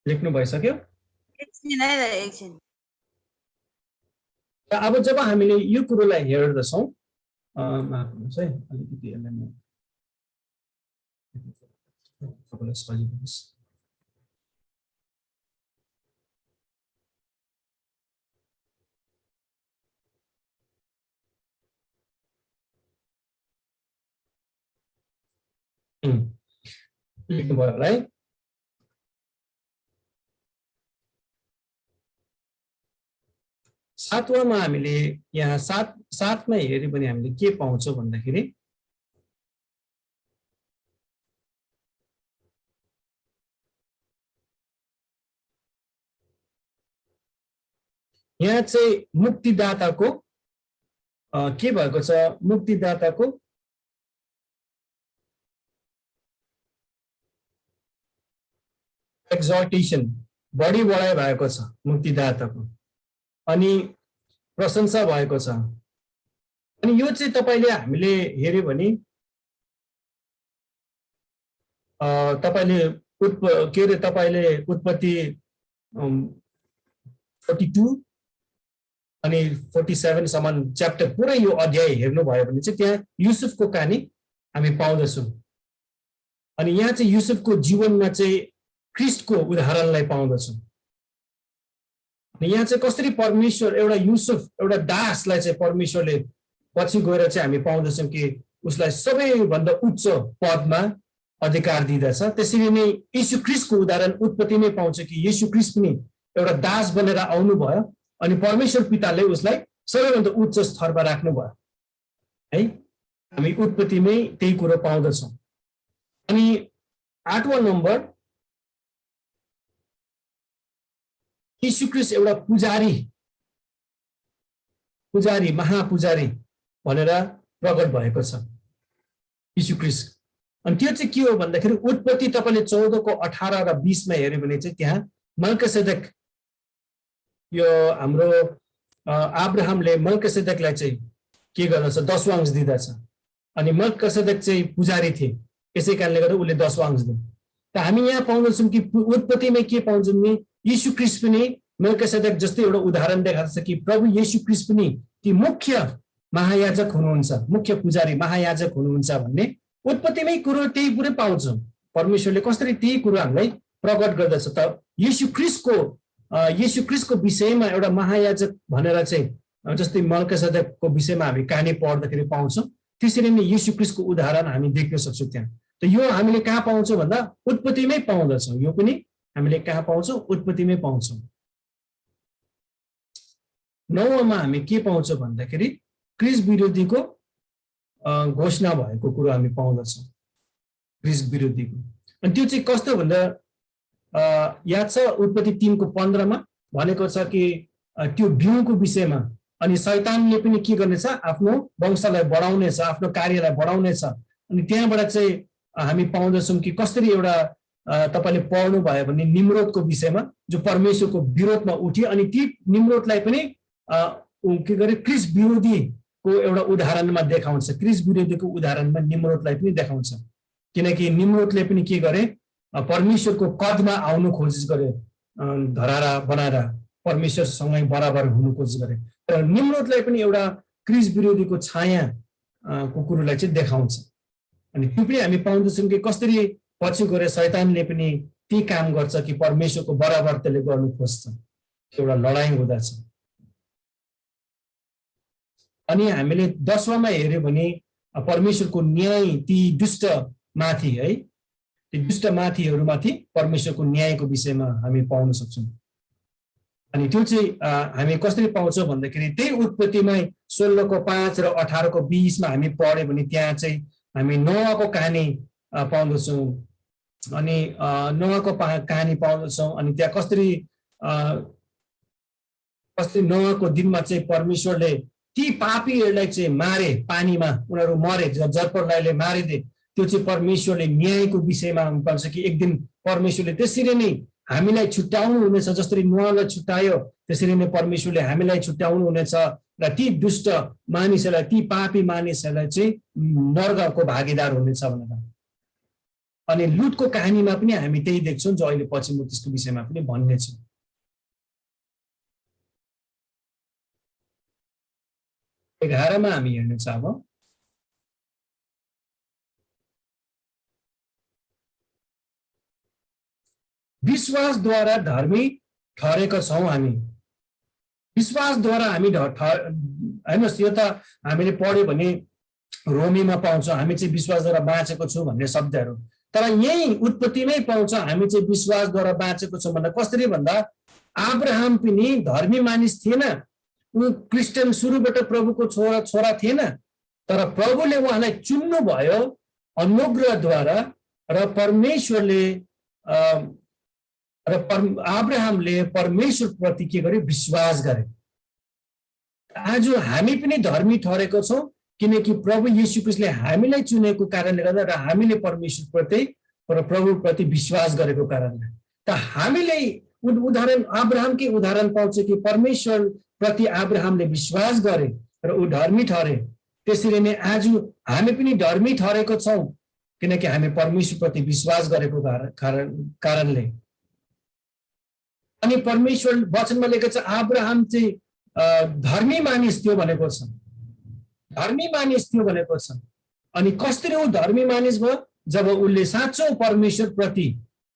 लेख्नु भइसक्यो। अब जब हामीले यो कुरोलाई हेर्दछौँ, माफ गर्नुहोस् है, अलिकति यसलाई म तपाईँलाई सजिलो होस्। लेख्नुभयो होला है। सातवामा हामीले यहाँ सातमा हेऱ्यो भने हामीले के पाउँछौँ भन्दाखेरि यहाँ चाहिँ मुक्तिदाताको के भएको छ, मुक्तिदाताको एक्जल्टेसन, बढी बढाइ भएको छ मुक्तिदाताको, अनि प्रशंसा भएको छ। अनि यो चाहिँ तपाईँले हामीले हेर्यो भने तपाईँले उत्पत्ति 42 अनि 47 सम्म च्याप्टर पुरै यो अध्याय हेर्नुभयो भने चाहिँ त्यहाँ युसुफको कहानी हामी पाउँदछौँ। अनि यहाँ चाहिँ युसुफको जीवनमा चाहिँ ख्रीष्टको उदाहरणलाई पाउँदछौँ। यहाँ चाहिँ कसरी परमेश्वर एउटा युसुफ, एउटा दासलाई चाहिँ परमेश्वरले पछि गएर चाहिँ हामी पाउँदछौँ कि उसलाई सबैभन्दा उच्च पदमा अधिकार दिँदछ। त्यसरी नै यीशु ख्रीष्टको उदाहरण उत्पत्तिमै पाउँछ कि यीशु ख्रीष्ट पनि एउटा दास बनेर आउनुभयो अनि परमेश्वर पिताले उसलाई सबैभन्दा उच्च स्तरमा राख्नुभयो है। हामी उत्पत्तिमै त्यही कुरो पाउँदछौँ। अनि 8वां नम्बर, यीशु ख्रीष्ट एउटा पुजारी महापुजारी भनेर प्रकट भएको छ यीशु ख्रीष्ट। अनि त्यो चाहिँ के हो भन्दाखेरि उत्पत्ति तपाईँले 14:18 र 20 मा हेर्यो भने चाहिँ त्यहाँ मल्कीसेदेक, यो हाम्रो अब्राहमले मल्कीसेदेकलाई चाहिँ के गर्दछ, 10वां अंश दिँदछ। अनि मल्कीसेदेक चाहिँ पुजारी थिए, यसै कारणले गर्दा उसले 10वां अंश दिए। त हामी यहाँ पाउँदछौँ कि उत्पत्तिमै के पाउँछौँ नि, यीशु ख्रीष्ट पनि मल्कीसेदेक जस्तै एउटा उदाहरण देखाउँछ कि प्रभु यीशु ख्रीष्ट पनि ती मुख्य महायाजक हुनुहुन्छ, मुख्य पुजारी महायाजक हुनुहुन्छ भन्ने उत्पत्तिमै कुरो त्यही कुरै पाउँछौँ। परमेश्वरले कसरी त्यही कुरो हामीलाई प्रकट गर्दछ। त यीशु ख्रीष्टको विषयमा एउटा महायाजक भनेर चाहिँ जस्तै मल्कीसेदेकको विषयमा हामी कहानी पढ्दाखेरि पाउँछौँ, त्यसरी नै येशू ख्रीष्टको उदाहरण हामी देख्न सक्छौँ त्यहाँ। त यो हामीले कहाँ पाउँछौँ भन्दा उत्पत्तिमै पाउँदछौँ। यो पनि हामीले कहाँ पाउँछौँ? उत्पत्तिमै पाउँछौँ। 9 हामी के पाउँछौँ भन्दाखेरि ख्रीष्ट विरोधीको घोषणा भएको कुरो हामी पाउँदछौँ। ख्रीष्ट विरोधीको, अनि त्यो चाहिँ कस्तो भन्दा याद छ उत्पत्ति 3:15 भनेको छ कि त्यो बिउको विषयमा, अनि शैतानले पनि के गर्नेछ? आफ्नो वंशलाई बढाउनेछ, आफ्नो कार्यलाई बढाउनेछ। अनि त्यहाँबाट चाहिँ हामी पाउँदछौँ कि कसरी एउटा तपाईले पढ्नु भयो भने निम्रोदको विषयमा जो परमेश्वरको विरोधमा उठ्यो, अनि ती निम्रोदलाई पनि के गरे? ख्रीष्ट विरोधीको एउटा उदाहरणमा देखाउँछ। ख्रीष्ट विरोधीको उदाहरणमा निम्रोदलाई पनि देखाउँछ, किनकि निम्रोदले पनि के गरे? परमेश्वरको कदमा आउनु कोसिस गरे, धरारा बनाएर परमेश्वरसँगै बराबर हुनु कोसिस गरे। तर निम्रोदलाई पनि एउटा ख्रीष्ट विरोधीको छाया को कुरोलाई चाहिँ देखाउँछ। अनि त्यो पनि हामी पाउँदछौँ कि कसरी पछि गएर शैतानले पनि ती काम गर्छ कि परमेश्वरको बराबर त्यसले गर्नु खोज्छ, एउटा लडाईँ हुँदछ। अनि हामीले 10वामा हेर्यो भने परमेश्वरको न्याय ती दुष्ट माथि, है, ती दुष्ट माथिहरूमाथि परमेश्वरको न्यायको विषयमा हामी पाउन सक्छौँ। अनि त्यो चाहिँ हामी कसरी पाउँछौँ भन्दाखेरि त्यही उत्पत्तिमै 16:5 र 18:20 हामी पढ्यो भने त्यहाँ चाहिँ हामी नोआको कहानी पाउँदछौँ। अनि नोआको कहानी पाउँदछौँ। अनि त्यहाँ कसरी नोआको दिनमा चाहिँ परमेश्वरले ती पापीहरूलाई चाहिँ मारे, पानीमा उनीहरू मरे, जलप्रलयले मारिदिए। त्यो चाहिँ परमेश्वरले न्यायको विषयमा हामी पाउँछ कि एक दिन परमेश्वरले त्यसरी नै हामीलाई छुट्याउनु हुनेछ। जसरी नोआलाई छुट्यायो त्यसरी नै परमेश्वरले हामीलाई छुट्याउनु हुनेछ र ती दुष्ट मानिसहरूलाई, ती पापी मानिसहरूलाई चाहिँ नरकको भागीदार हुनेछ भनेर। अनि लुटको कहानीमा पनि हामी त्यही देख्छौँ, जो अहिले पछि म त्यसको विषयमा पनि भन्नेछु। एघारमा हामी हेर्नेछ। अब विश्वासद्वारा धर्मी ठहरेका छौँ हामी। विश्वासद्वारा हामी हेर्नुहोस्, यो त हामीले पढ्यो भने रोमीमा पाउँछौँ हामी चाहिँ विश्वासद्वारा बाँचेको छौँ भन्ने शब्दहरू। तर यही उत्पत्तिमै पाउँछ हामी चाहिँ विश्वासद्वारा बाँचेको छौँ भन्दा कसरी भन्दा अब्राहम पनि धर्मी मानिस थिएन, ऊ क्रिस्चियन सुरुबाट प्रभुको छोरा थिएन, तर प्रभुले उहाँलाई चुन्नु भयो अनुग्रहद्वारा र परमेश्वरले अब्राहमले परमेश्वर प्रति के गरे? विश्वास गरे। आज हामी पनि धर्मी ठहरेको छौँ किनकि प्रभु येशू ख्रीष्टले हामीलाई चुनेको कारणले गर्दा र हामीले परमेश्वर प्रति र प्रभु प्रति विश्वास गरेको कारणले। त हामीले उदाहरण अब्राहमकै उदाहरण पाउँछ कि परमेश्वर प्रति अब्राहमले विश्वास गरे र ऊ धर्मी ठहरे। त्यसरी नै आज हामी पनि धर्मी ठहरेको छौँ किनकि हामी परमेश्वर प्रति विश्वास गरेको कारणले। अनि परमेश्वर वचनमा लेखेको छ अब्राहम चाहिँ धर्मी मानिस थियो भनेको छ, धर्मी मानिस थियो भनेको छ। अनि कसरी ऊ धर्मी मानिस भयो? जब उसले साँचो परमेश्वर प्रति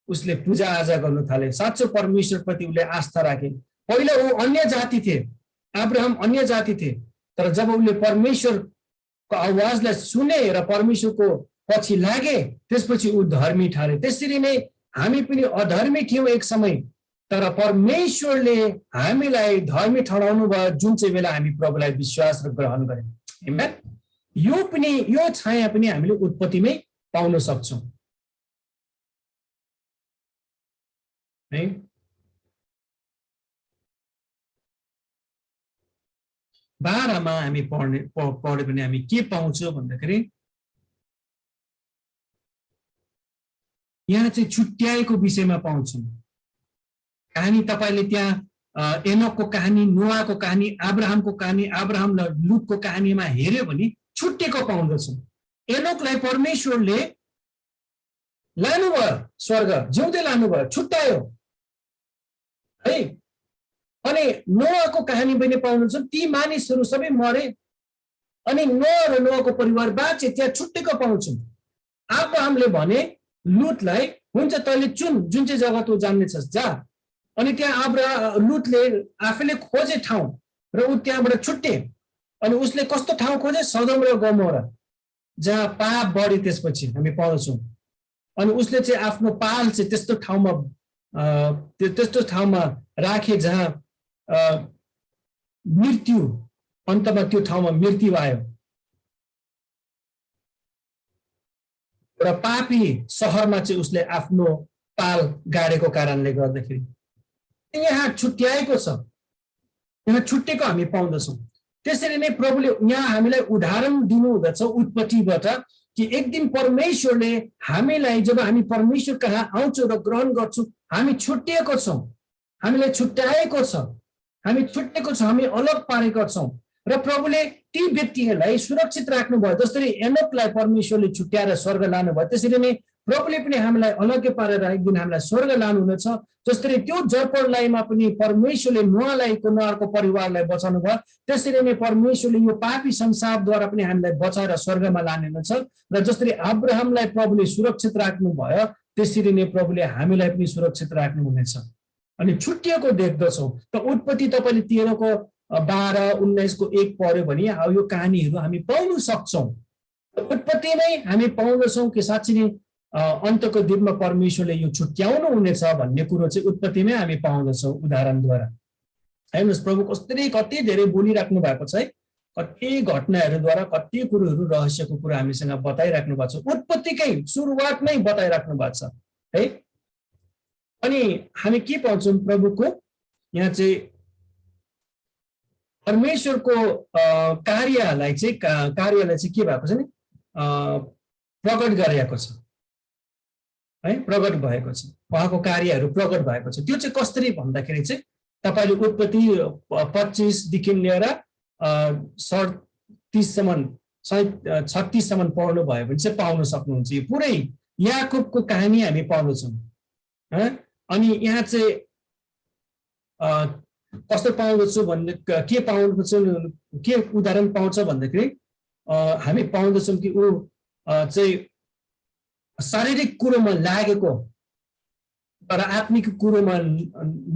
उसले पूजा आजा गर्नु थाले, साँचो परमेश्वर प्रति उसले आस्था राखे। पहिला ऊ अन्य जाति थिए, अब्राहम अन्य जाति थिए, तर जब उसले परमेश्वरको आवाजलाई सुने र परमेश्वरको पछि लागे त्यसपछि ऊ धर्मी ठहरे। त्यसरी नै हामी पनि अधर्मी थियौँ एक समय, तर परमेश्वरले हामीलाई धर्मी ठहराउनु भयो जुन चाहिँ बेला हामी प्रभुलाई विश्वास र ग्रहण गर्यौँ। आमेन। यो छाया पनि हामीले उत्पत्तिमै पाउन सक्छौँ है। बाह्रमा हामी पढ्यो भने हामी के पाउँछौँ भन्दाखेरि यहाँ चाहिँ छुट्याएको विषयमा पाउँछौँ कहानी। तपाईले त्यहाँ एनोकको कहानी, नोआको कहानी, अब्राहमको कहानी, अब्राहम र लुतको कहानीमा हेर्यो भने छुट्टेको पाउँदछौँ। एनोकलाई परमेश्वरले लानुभयो स्वर्ग, जिउँदै लानुभयो, छुट्यायो है। अनि नोआको कहानी पनि पाउनुहुन्छ, ती मानिसहरू सबै मरे अनि नोआ र नोआको परिवार बाँचे, त्यहाँ छुट्टेको पाउँछौँ। अब्राहमले भने लुतलाई हुन्छ तैँले चुन जुन चाहिँ जग्गा तँ जान्नेछस् जा। अनि त्यहाँ लुतले आफैले खोजे ठाउँ र ऊ त्यहाँबाट छुट्टे। अनि उसले कस्तो ठाउँ खोजे? सदोम र गमोरा। जहाँ पाप बढी त्यसपछि हामी पाउँछौँ। अनि उसले चाहिँ आफ्नो पाल चाहिँ त्यस्तो ठाउँमा राखे जहाँ मृत्यु अन्तमा त्यो ठाउँमा मृत्यु आयो र पापी सहरमा चाहिँ उसले आफ्नो पाल गाडेको कारणले गर्दाखेरि यहाँ छुट्याएको छ, यहाँ छुट्टेको हामी पाउँदछौँ। त्यसरी नै प्रभुले यहाँ हामीलाई उदाहरण दिनुहुँदछ उत्पत्तिबाट कि एक दिन परमेश्वरले हामीलाई जब हामी परमेश्वर कहाँ आउँछौँ र ग्रहण गर्छौँ हामी छुट्टिएको छौँ, हामीलाई छुट्याएको छ, हामी छुट्टिएको छौँ, हामी अलग पारेका छौँ र प्रभुले ती व्यक्तिहरूलाई सुरक्षित राख्नुभयो। जसरी एनोकलाई परमेश्वरले छुट्याएर स्वर्ग लानुभयो त्यसरी नै प्रभुले पनि हामीलाई अलग्गै पारेर एक दिन हामीलाई स्वर्ग लानुहुनेछ। जसरी त्यो जलप्रलयमा पनि परमेश्वरले नोआको परिवारलाई बचाउनु भयो त्यसरी नै परमेश्वरले यो पापी संसारद्वारा पनि हामीलाई बचाएर स्वर्गमा लानुहुनेछ। र जसरी अब्राहमलाई प्रभुले सुरक्षित राख्नुभयो त्यसरी नै प्रभुले हामीलाई पनि सुरक्षित राख्नुहुनेछ। अनि छुट्टिएको देख्दछौँ। त उत्पत्ति तपाईँले 13:12-19 पढ्यो भने यो कहानीहरू हामी पाउन सक्छौँ। उत्पत्तिमै हामी पाउँदछौँ कि साँच्चै नै अन्तको दिनमा परमेश्वरले यो छुट्याउनु हुनेछ भन्ने कुरो चाहिँ उत्पत्तिमै हामी पाउँदछौँ उदाहरणद्वारा। हेर्नुहोस् प्रभु कति धेरै बोलिराख्नु भएको छ है, कति घटनाहरूद्वारा कति कुरोहरू रहस्यको कुरा हामीसँग बताइराख्नु भएको छ, उत्पत्तिकै सुरुवातमै बताइराख्नु भएको छ है। अनि हामी के पाउँछौँ प्रभुको यहाँ चाहिँ परमेश्वरको कार्यलाई चाहिँ के भएको छ नि प्रकट गरेको छ है, प्रकट भएको छ, उहाँको कार्यहरू प्रकट भएको छ। त्यो चाहिँ कसरी भन्दाखेरि चाहिँ तपाईँले उत्पत्ति 25 देखि लिएर 36सम्म पढ्नु भयो भने चाहिँ पाउन सक्नुहुन्छ। यो पुरै याकुबको कहानी हामी पाउँदछौँ। अनि यहाँ चाहिँ कस्तो पाउँदछु भन्ने के उदाहरण पाउँछ भन्दाखेरि हामी पाउँदछौँ कि ऊ चाहिँ शारीरिक कुरोमा लागेको तर आत्मिक कुरोमा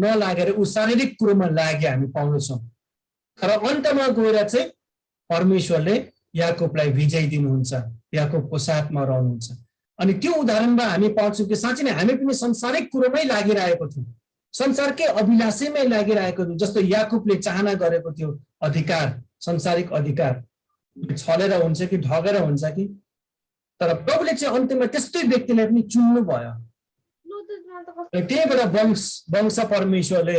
नलागेर ऊ शारीरिक कुरोमा लागे हामी पाउँदछौँ। तर अन्तमा गएर चाहिँ परमेश्वरले याकुबलाई विजय दिनुहुन्छ, याकुबको साथमा रहनुहुन्छ। अनि त्यो उदाहरणमा हामी पाउँछौँ कि साँच्चै नै हामी पनि संसारिक कुरोमै लागिरहेको थियौँ, संसारकै अभिलाषैमै लागिरहेको थियो। जस्तो याकुबले चाहना गरेको थियो अधिकार, संसारिक अधिकार छलेर हुन्छ कि ढगेर हुन्छ कि, तर प्रभुले चाहिँ अन्त्यमा त्यस्तै व्यक्तिलाई पनि चुन्नु भयो। त्यहीबाट वंश परमेश्वरले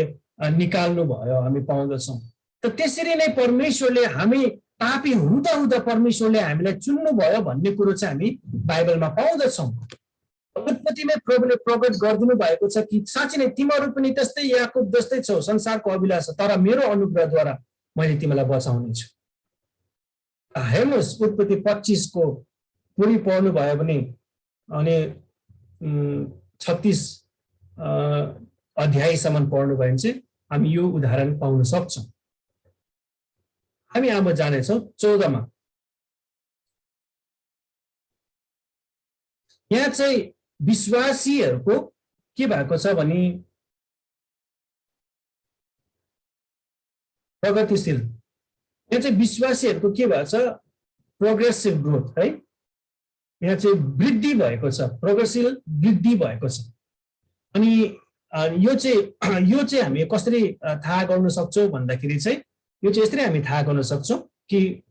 निकाल्नु भयो हामी पाउँदछौँ। त त्यसरी नै परमेश्वरले हामी पापी हुँदा हुँदा परमेश्वरले हामीलाई चुन्नु भयो भन्ने कुरो चाहिँ हामी बाइबलमा पाउँदछौँ। उत्पत्तिमै प्रभुले प्रकट गरिदिनु भएको छ कि साँच्चै नै तिमीहरू पनि त्यस्तै याकुब जस्तै छौ, संसारको अभिलाषा, तर मेरो अनुग्रहद्वारा मैले तिमीलाई बचाउने छु। हेर्नुहोस् उत्पत्ति 25 को पुरै पढ्नु भयो भने अनि 36 अध्यायसम्म पढ्नु भयो भने चाहिँ हामी यो उदाहरण पाउन सक्छौँ। हामी अब जानेछौँ 14 मा। यहाँ चाहिँ विश्वासीहरूको के भएको छ भने प्रगतिशील, यहाँ चाहिँ विश्वासीहरूको के भएको छ प्रोग्रेसिभ ग्रोथ है, यहाँ चाहिँ वृद्धि भएको छ, प्रगतिशील वृद्धि भएको छ। अनि यो चाहिँ हामी कसरी थाहा गर्न सक्छौँ भन्दाखेरि चाहिँ यो चाहिँ यसरी हामी थाहा गर्न सक्छौँ कि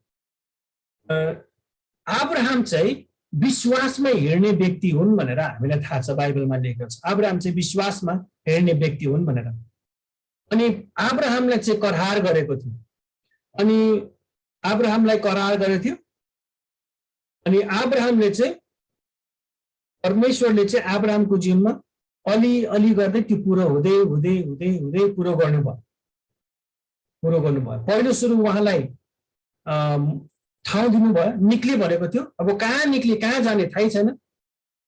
अब्राहम चाहिँ विश्वासमा हिँड्ने व्यक्ति हुन् भनेर हामीलाई थाहा छ, बाइबलमा लेखेको छ। अब्राहम चाहिँ विश्वासमा हिँड्ने व्यक्ति हुन् भनेर। अनि अब्राहमलाई चाहिँ करार गरेको थियो, अनि अब्राहमलाई करार गरेको थियो। अनि अब्राहमले चाहिँ परमेश्वरले चाहिँ अब्राहमको जीवनमा अलि गर्दै त्यो पुरो हुँदै हुँदै हुँदै हुँदै पुरो गर्नुभयो। पहिलो सुरु उहाँलाई ठाउँ दिनुभयो, निक्ली भनेको थियो। अब कहाँ निक्ली कहाँ जाने थाहै छैन।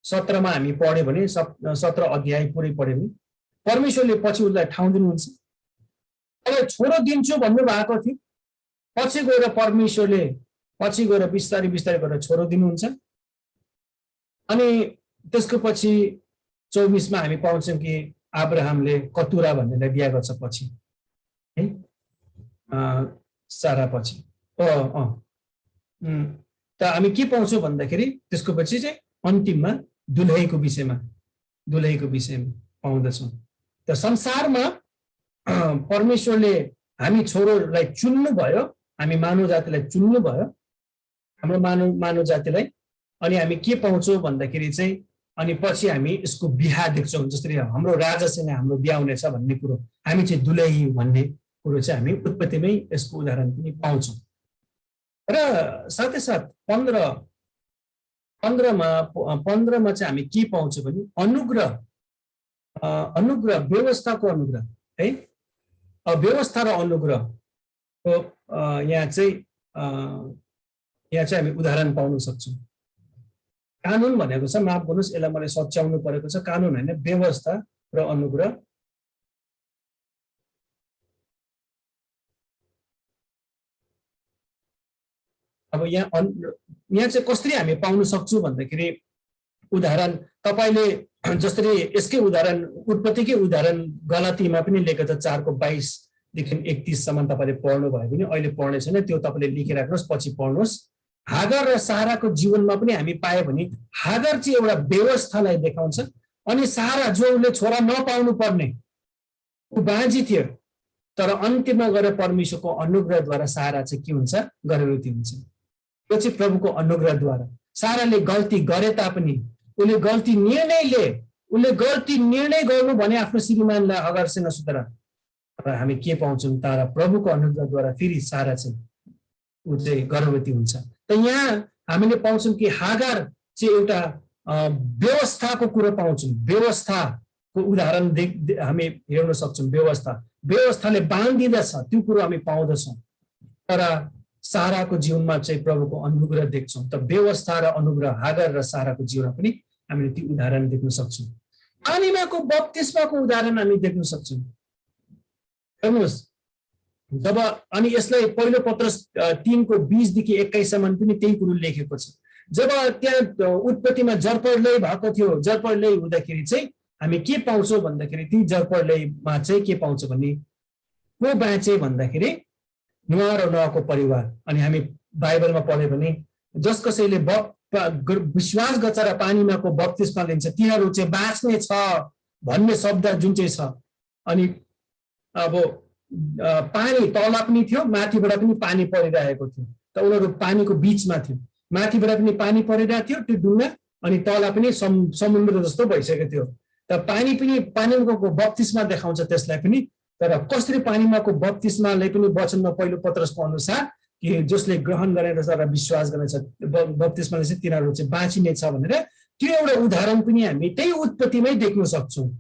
17 मा हामी पढ्यो भने 17 अध्याय पुरै पढ्यो भने परमेश्वरले पछि उसलाई ठाउँ दिनुहुन्छ। अब छोरो दिन्छु भन्नुभएको थियो, पछि गएर परमेश्वरले बिस्तारै गएर छोरो दिनुहुन्छ। अनि त्यसको पछि 24 मा हामी पाउँछौँ कि अब्राहमले कतुरा भन्नेलाई बिहा गर्छ पछि है, सारा पछि त हामी के पाउँछौँ भन्दाखेरि त्यसको पछि चाहिँ अन्तिममा दुलहीको विषयमा पाउँदछौँ। त संसारमा परमेश्वरले हामी छोरोलाई चुन्नु भयो, हामी मानव जातिलाई चुन्नु भयो, हाम्रो मानव जातिलाई। अनि हामी के पाउँछौँ भन्दाखेरि चाहिँ अनि पछि हामी यसको बिहा देख्छौँ, जसरी हाम्रो राजासँग हाम्रो बिहा हुनेछ भन्ने कुरो, हामी चाहिँ दुलही भन्ने कुरो चाहिँ हामी उत्पत्तिमै यसको उदाहरण पनि पाउँछौँ। र साथै साथ 15मा चाहिँ हामी के पाउँछौँ भने अनुग्रह, व्यवस्थाको अनुग्रह है, व्यवस्था र अनुग्रहको यहाँ चाहिँ हामी उदाहरण पाउन सक्छौँ। कानुन भनेको छ, माफ गर्नुहोस् यसलाई मलाई सच्याउनु परेको छ, कानुन होइन व्यवस्था र अनुग्रह। अब यहाँ चाहिँ कसरी हामी पाउन सक्छौँ भन्दाखेरि उदाहरण तपाईले जसरी यसकै उदाहरण उत्पत्तिकै उदाहरण गलातीमा पनि लेखेको छ 4:22 देखि 31 सम्म तपाईले पढ्नु भयो भने अहिले पढ्ने छैन, त्यो तपाईले लेखिराख्नुहोस्, पछि पढ्नुहोस्। हागर र साराको जीवनमा पनि हामी पाए भने हागर चाहिँ एउटा व्यवस्थालाई देखाउँछ, अनि सारा जो उसले छोरा नपाउनु पर्ने ऊ बाँझी थियो, तर अन्त्यमा गएर परमेश्वरको अनुग्रहद्वारा सारा चाहिँ के हुन्छ, गर्भवती हुन्छ। त्यो चाहिँ प्रभुको अनुग्रहद्वारा। साराले गल्ती गरे तापनि उसले गल्ती निर्णय गर्नु भने आफ्नो श्रीमानलाई हगरसँग सुतेर, तर हामी के पाउँछौँ तर प्रभुको अनुग्रहद्वारा फेरि सारा चाहिँ ऊ चाहिँ गर्भवती हुन्छ। त यहाँ हामीले पाउँछौँ कि हागर चाहिँ एउटा व्यवस्थाको कुरो पाउँछौँ, व्यवस्थाको उदाहरण हामी हेर्न सक्छौँ। व्यवस्थाले बाँधिँदछ त्यो कुरो हामी पाउँदछौँ, तर साराको जीवनमा चाहिँ प्रभुको अनुग्रह देख्छौँ। त व्यवस्था र अनुग्रह हागर र साराको जीवनमा पनि हामीले त्यो उदाहरण देख्न सक्छौँ। पानीमाको बप्तिस्माको उदाहरण हामी देख्न सक्छौँ। हेर्नुहोस्, जब अनि यसलाई पहिलो पत्रस 3:20 देखि 21 सम्म पनि त्यही कुरो लेखेको छ। जब त्यहाँ उत्पत्तिमा जलप्रलय भएको थियो, जलप्रलय हुँदाखेरि चाहिँ हामी के पाउँछौँ भन्दाखेरि ती जलप्रलयमा चाहिँ के पाउँछ भने को बाँचे भन्दाखेरि नोआ र नोआको परिवार। अनि हामी बाइबलमा पढ्यो भने जस कसैले विश्वास गर्छ र पानीमाको बप्तिस्मा लिन्छ तिनीहरू चाहिँ बाँच्ने छ भन्ने शब्द जुन चाहिँ छ। अनि अब पानी तल पनि थियो, माथिबाट पनि पानी परिरहेको थियो, त उनीहरू पानीको बीचमा थियो, माथिबाट पनि पानी परिरहेको थियो त्यो डुङ्गा, अनि तल पनि समुद्र जस्तो भइसकेको थियो। त पानीमाको बप्तिस्मा देखाउँछ त्यसलाई पनि। तर कसरी पानीमाको बप्तिस्माले पनि वचनमा पहिलो पत्रसको अनुसार कि जसले ग्रहण गरेर र विश्वास गर्नेछ बप्तिस्माले चाहिँ तिनीहरू चाहिँ बाँचिने छ भनेर त्यो एउटा उदाहरण पनि हामी त्यही उत्पत्तिमै देख्न सक्छौँ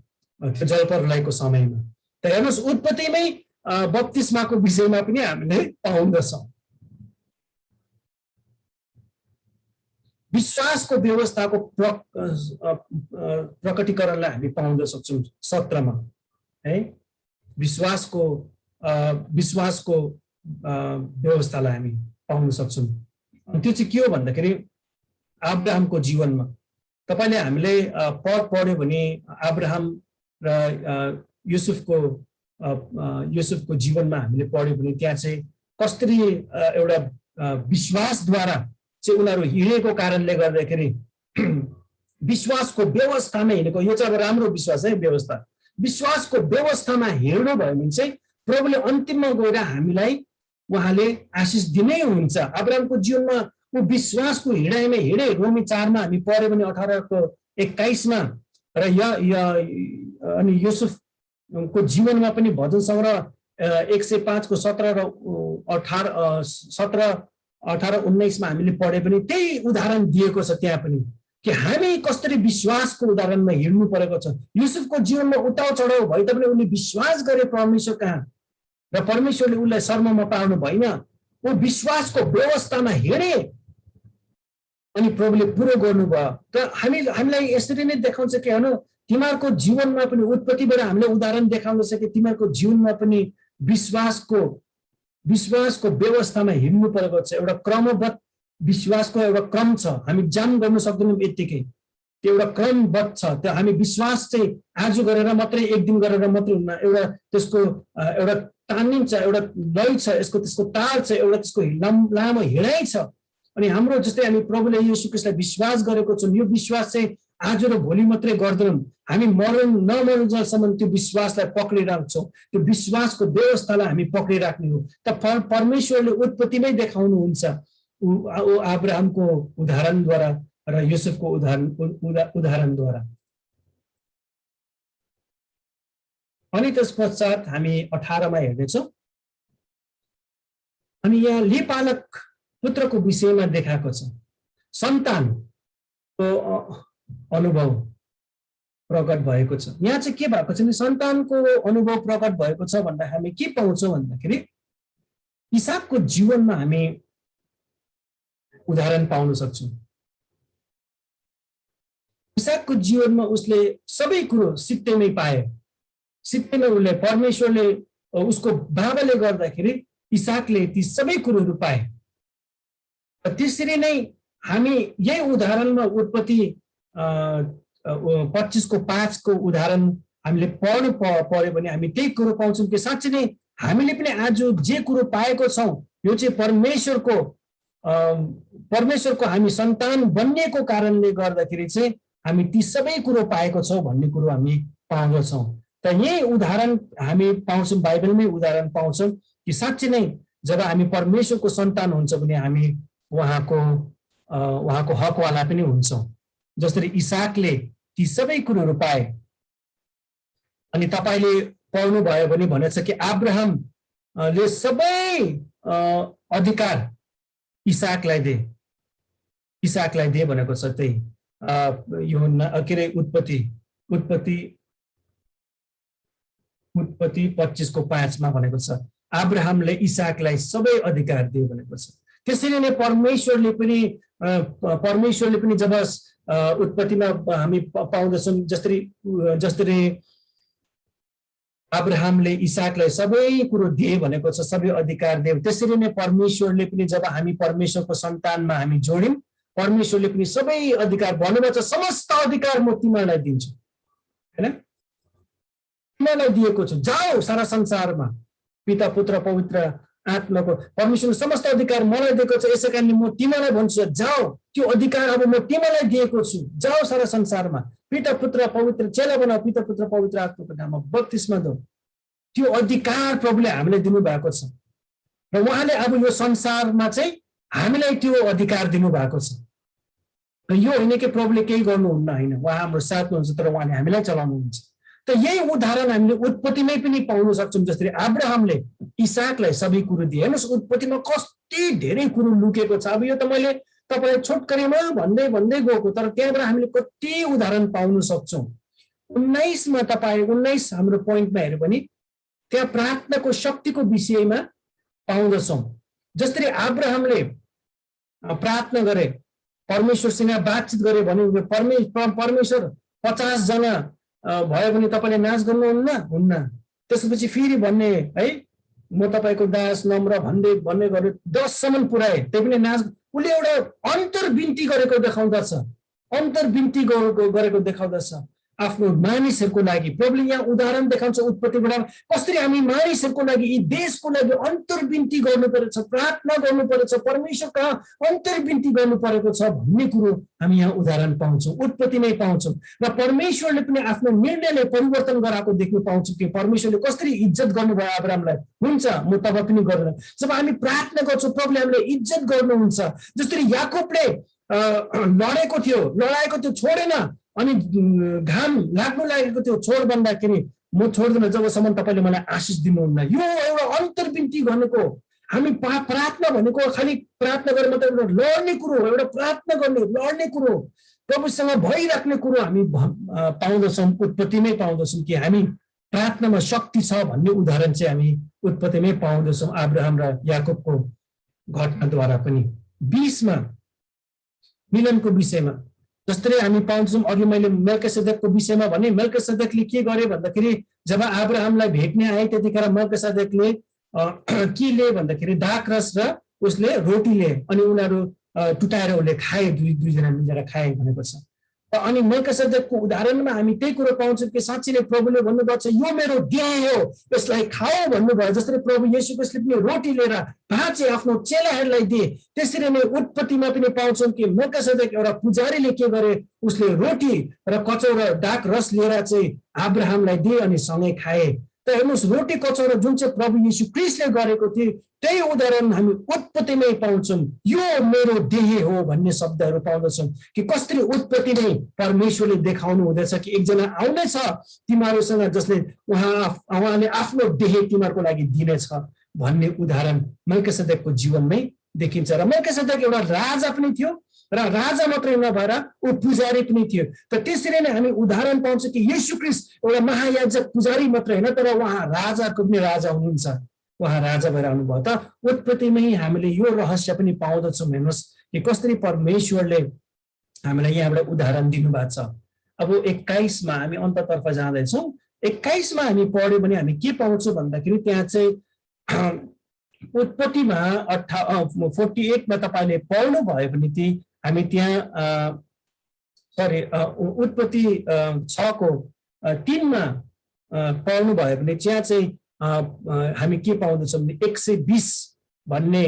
जलप्रलयको समयमा। त हेर्नुहोस्, उत्पत्तिमै बप्तिस्माको विषयमा पनि हामीले पाउँदछौँ। विश्वासको व्यवस्थाको प्रकटीकरणलाई हामी पाउन सक्छौँ 17 मा है। विश्वासको व्यवस्थालाई हामी पाउन सक्छौँ। त्यो चाहिँ के हो भन्दाखेरि अब्राहमको जीवनमा तपाईले हामीले पढ्यो भने अब्राहम र युसुफको जीवनमा हामीले पढ्यो भने त्यहाँ चाहिँ कसरी एउटा विश्वासद्वारा चाहिँ उनीहरू हिँडेको कारणले गर्दाखेरि विश्वासको व्यवस्थामा हिँडेको, यो चाहिँ अब राम्रो विश्वास है, व्यवस्था विश्वासको व्यवस्थामा हिँड्नु भयो भने चाहिँ प्रभुले अन्तिममा गएर हामीलाई उहाँले आशिष दिनै हुन्छ। अब्राहमको जीवनमा ऊ विश्वासको हिँडाइमा हिँडे। रोमी 4 मा हामी पढ्यो भने 18:21 मा र अनि युसुफको जीवनमा पनि भजन सङ्ग्रह 105 17 र 18-19 मा हामीले पढे पनि त्यही उदाहरण दिएको छ त्यहाँ पनि कि हामी कसरी विश्वासको उदाहरणमा हिँड्नु परेको छ। युसुफको जीवनमा उताउ चढाउ भए तापनि उनले विश्वास गरे परमेश्वर कहाँ र परमेश्वरले उसलाई शर्ममा पार्नु भएन। ऊ विश्वासको व्यवस्थामा हिँडे अनि प्रभुले पुरो गर्नुभयो। त हामीलाई यसरी नै देखाउँछ कि हेर्नु तिमीहरूको जीवनमा पनि उत्पत्तिबाट हामीले उदाहरण देखाउँदछ कि तिमीहरूको जीवनमा पनि विश्वासको व्यवस्थामा हिँड्नु परेको छ। एउटा क्रमबद्ध विश्वासको एउटा क्रम छ, हामी जाम गर्न सक्दैनौँ यत्तिकै, त्यो एउटा क्रमबद्ध छ। त्यो हामी विश्वास चाहिँ आज गरेर मात्रै एक दिन गरेर मात्रै हुन्न, एउटा त्यसको एउटा तानिम छ, एउटा लय छ, त्यसको तार छ, एउटा त्यसको लामो हिँडाइ छ। अनि हाम्रो जस्तै हामी प्रभुले येशू ख्रीष्टलाई विश्वास गरेको छौँ, यो विश्वास चाहिँ आज र भोलि मात्रै गर्दैनौँ, हामी नमरुन्जेलसम्म त्यो विश्वासलाई पक्रिराख्छौँ, त्यो विश्वासको व्यवस्थालाई हामी पक्रिराख्ने हो। त परमेश्वरले उत्पत्तिमै देखाउनुहुन्छ अब्राहमको उदाहरणद्वारा र युसुफको उदाहरणद्वारा। अनि त्यस पश्चात हामी 18 मा हेर्नेछौँ। अनि यहाँ लिपालक पुत्रको विषयमा देखाएको छ, सन्तानको अनुभव प्रकट भएको छ। यहाँ चाहिँ के भएको छ भने सन्तानको अनुभव प्रकट भएको छ भन्दा हामी के पाउँछौँ भन्दाखेरि इसाकको जीवनमा हामी उदाहरण पाउन सक्छौँ। इसाकको जीवनमा उसले सबै कुरो सित्तैमै पाए, सित्तैमै उसले परमेश्वरले उसको बाबाले गर्दाखेरि इसाकले ती सबै कुरोहरू पाए। त्यसरी नै हामी यही उदाहरणमा उत्पत्ति 25:5 को उदाहरण हामीले पढ्नु पर्यो भने हामी त्यही कुरो पाउँछौँ कि साँच्चै नै हामीले पनि आज जे कुरो पाएको छौँ यो चाहिँ परमेश्वरको हामी सन्तान बनिएको कारणले गर्दाखेरि चाहिँ हामी ती सबै कुरो पाएको छौँ भन्ने कुरो हामी पाउँदछौँ। त यही उदाहरण हामी पाउँछौँ, बाइबलमै उदाहरण पाउँछौँ कि साँच्चै नै जब हामी परमेश्वरको सन्तान हुन्छ भने हामी उहाँको हकवाला पनि हुन्छौँ। जसरी इसाकले ती सबै कुरोहरू पाए। अनि तपाईँले पढ्नु भयो भने भनेछ कि अब्राहमले सबै अधिकार इसाकलाई दिए भनेको छ। त्यही उत्पत्ति 25:5 मा भनेको छ अब्राहमले इसाकलाई सबै अधिकार दिए भनेको छ। त्यसरी नै परमेश्वरले पनि जब उत्पत्तिमा हामी पाउँदछौँ जसरी अब्राहमले इसाकलाई सबै कुरो दिए भनेको छ, सबै अधिकार दिए, त्यसरी नै परमेश्वरले पनि जब हामी परमेश्वरको सन्तानमा हामी जोड्यौँ परमेश्वरले पनि सबै अधिकार भन्नुभएको छ, समस्त अधिकार म तिमीलाई दिन्छु, हैन? तिमीलाई दिएको छु, जाऊ सारा संसारमा पिता पुत्र पवित्र आत्माको परमेश्वरले समस्त अधिकार मलाई दिएको छ। यसै कारणले म तिमीलाई भन्छु जाऊ, त्यो अधिकार अब म तिमीलाई दिएको छु, जाऊ सारा संसारमा पिता पुत्र पवित्र चेला बनाऊ, पिता पुत्र पवित्र आत्माको नाममा बप्तिस्मा दो। त्यो अधिकार प्रभुले हामीलाई दिनुभएको छ र उहाँले अब यो संसारमा चाहिँ हामीलाई त्यो अधिकार दिनुभएको छ। र यो होइन कि प्रभुले केही गर्नुहुन्न, होइन, उहाँ हाम्रो साथमा हुन्छ तर उहाँले हामीलाई चलाउनुहुन्छ। त यही उदाहरण हामीले उत्पत्तिमै पनि पाउन सक्छौँ। जसरी अब्राहमले इसाकलाई सबै कुरो दिए। हेर्नुहोस् उत्पत्तिमा कति धेरै कुरो लुकेको छ। अब यो त मैले तपाईँलाई छोटकरीमा भन्दै गएको, तर त्यहाँबाट हामीले कति उदाहरण पाउन सक्छौँ। 19 मा तपाईँ 19 हाम्रो पोइन्टमा हेऱ्यो भने त्यहाँ प्रार्थनाको शक्तिको विषयमा पाउँदछौँ। जसरी अब्राहमले प्रार्थना गरे, परमेश्वरसँग बातचित गरे भने परमेश्वर 50 जना भयो भने तपाईँले नाश गर्नुहुन्न। त्यसपछि फेरि भन्ने है म तपाईँको दास नम्र भन्ने गरे 10 सम्म पुऱ्याए, त्यही पनि नाश। उसले एउटा अन्तर्विन्ती गरेको देखाउँदछ आफ्नो मानिसहरूको लागि। प्रभुले यहाँ उदाहरण देखाउँछ उत्पत्तिबाट कसरी हामी मानिसहरूको लागि, यी देशको लागि अन्तर्विन्ती गर्नु परेछ, प्रार्थना गर्नु परेछ, परमेश्वर कहाँ अन्तर्विन्ती गर्नु परेको छ भन्ने कुरो हामी यहाँ उदाहरण पाउँछौँ, उत्पत्तिमै पाउँछौँ। र परमेश्वरले पनि आफ्नो निर्णयले परिवर्तन गराएको देख्नु पाउँछौँ कि परमेश्वरले कसरी इज्जत गर्नुभयो अब्राहमलाई। हुन्छ म तब पनि गर्दैन। जब हामी प्रार्थना गर्छौँ प्रभुले हामीलाई इज्जत गर्नुहुन्छ। जसरी याकोबले लडाएको थियो छोडेन, अनि घाम लाग्नु लागेको थियो छोड भन्दाखेरि म छोड्दिनँ जबसम्म तपाईँले मलाई आशिष दिनुहुन्न। यो एउटा अन्तर्विन्ती गर्नुको हामी प्रार्थना भनेको खालि प्रार्थना गरेर मात्रै एउटा लड्ने कुरो हो, एउटा प्रार्थना गर्ने लड्ने कुरो, प्रभुसँग भइराख्ने कुरो हामी पाउँदछौँ। उत्पत्तिमै पाउँदछौँ कि हामी प्रार्थनामा शक्ति छ भन्ने उदाहरण चाहिँ हामी उत्पत्तिमै पाउँदछौँ अब्राहम र याकोबको घटनाद्वारा पनि। 20 मा मिलनको विषयमा जस्तै हामी पाउँछौँ। अघि मैले मेल्किसेदेकको विषयमा भने मेल्किसेदेकले के गरे भन्दाखेरि जब अब्राहमलाई भेट्ने आए त्यतिखेर मेल्किसेदेकले के लिए भन्दाखेरि दाखरस र उसले रोटी लिए, अनि उनीहरू टुटाएर उसले खाए, दुईजना मिलेर खाए भनेको छ। अनि मेल्किसेदेकको उदाहरणमा हामी त्यही कुरो पाउँछौँ कि साँच्चै नै प्रभुले भन्नुभएको छ यो मेरो देह हो यसलाई खाऊ भन्नुभयो। जसरी प्रभु येशू ख्रीष्टले पनि रोटी लिएर भाँचे आफ्नो चेलाहरूलाई दिए, त्यसरी नै उत्पत्तिमा पनि पाउँछौँ कि मेल्किसेदेक एउटा पुजारीले के गरे, उसले रोटी र कचौरा दाग रस लिएर चाहिँ अब्राहमलाई दिए अनि सँगै खाए। त हेर्नुहोस् रोटी कचौरा जुन चाहिँ प्रभु येशू ख्रीष्टले गरेको थिए त्यही उदाहरण हामी उत्पत्तिमै पाउँछौँ। यो मेरो देह हो भन्ने शब्दहरू पाउँदछौँ कि कसरी उत्पत्तिमै परमेश्वरले देखाउनु हुँदैछ कि एकजना आउनेछ तिमीहरूसँग जसले उहाँले आफ्नो देह तिमीहरूको लागि दिनेछ भन्ने उदाहरण मेल्किसेदेकको जीवनमै देखिन्छ। र मेल्किसेदेक एउटा राजा पनि थियो र राजा मात्रै नभएर ऊ पुजारी पनि थियो। त त्यसरी नै हामी उदाहरण पाउँछौँ कि येशू ख्रीष्ट एउटा महायाजक पुजारी मात्रै होइन तर उहाँ राजाको पनि राजा हुनुहुन्छ, उहाँ राजा भएर आउनुभयो। त उत्पत्तिमै हामीले यो रहस्य पनि पाउँदछौँ। हेर्नुहोस् कि कसरी परमेश्वरले हामीलाई यहाँबाट उदाहरण दिनुभएको छ। अब 21 मा हामी अन्ततर्फ जाँदैछौँ। 21 मा हामी पढ्यो भने हामी के पाउँछौँ भन्दाखेरि त्यहाँ चाहिँ उत्पत्तिमा 48 मा तपाईँले पढ्नु भयो भने हामी त्यहाँ उत्पत्ति 6 को 3 मा पढ्नु भयो भने त्यहाँ चाहिँ हामी के पाउँदछौँ भने 120 भन्ने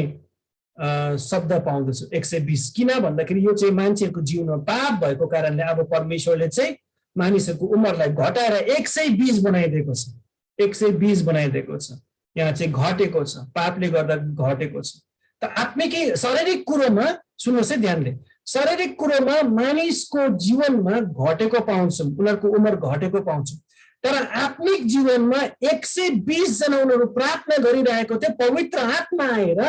शब्द पाउँदछौँ। 120 किन भन्दाखेरि यो चाहिँ मान्छेहरूको जीवनमा पाप भएको कारणले अब परमेश्वरले चाहिँ मानिसहरूको उमेरलाई घटाएर 120 बनाइदिएको छ। 120 बनाइदिएको छ। यहाँ चाहिँ घटेको छ, पापले गर्दा घटेको छ। त आत्मिक शारीरिक कुरोमा सुन्नुहोस् है ध्यानले, शारीरिक कुरोमा मानिसको जीवनमा घटेको पाउँछौँ, उनीहरूको उमेर घटेको पाउँछौँ। तर आत्मिक जीवनमा 120 जना उनीहरू प्रार्थना गरिरहेको थियो। पवित्र आत्मा आएर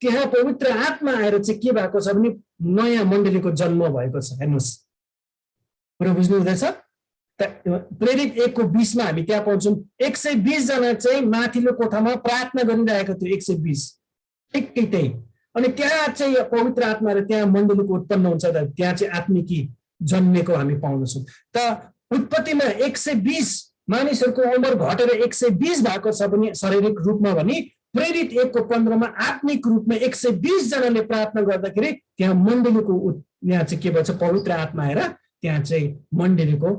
त्यहाँ पवित्र आत्मा आएर चाहिँ के भएको छ भने नयाँ मण्डलीको जन्म भएको छ। हेर्नुहोस् कुरो बुझ्नु हुँदैछ। प्रेरित 1 को 20 मा हामी त्यहाँ पाउँछौँ 120 जना चाहिँ माथिल्लो कोठामा प्रार्थना गरिरहेको थियो। 120 एकै। अनि त्यहाँ चाहिँ पवित्र आत्मा र त्यहाँ मण्डलीको उत्पन्न हुन्छ। त्यहाँ चाहिँ आत्मिकी जन्मेको हामी पाउँदछौँ। त उत्पत्तिमा 120 मानिसहरूको उमेर घटेर 120 भएको छ भने शारीरिक रूपमा भने प्रेरित 1 को 15 मा आत्मिक रूपमा 120 जनाले प्रार्थना गर्दाखेरि त्यहाँ मण्डलीको यहाँ चाहिँ के भन्छ पवित्र आत्मा आएर त्यहाँ चाहिँ मण्डलीको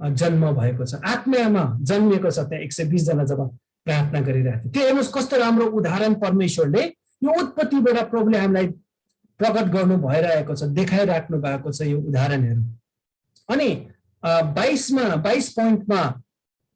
जन्म भएको छ। आत्मामा जन्मिएको छ त्यहाँ 120 जना जब प्रार्थना गरिरहेको थियो। त्यो हेर्नुहोस् कस्तो राम्रो उदाहरण परमेश्वरले यो उत्पत्तिबाट प्रभुले हामीलाई प्रकट गर्नु भइरहेको छ, देखाइराख्नु भएको छ यो उदाहरणहरू। अनि 22 पोइन्टमा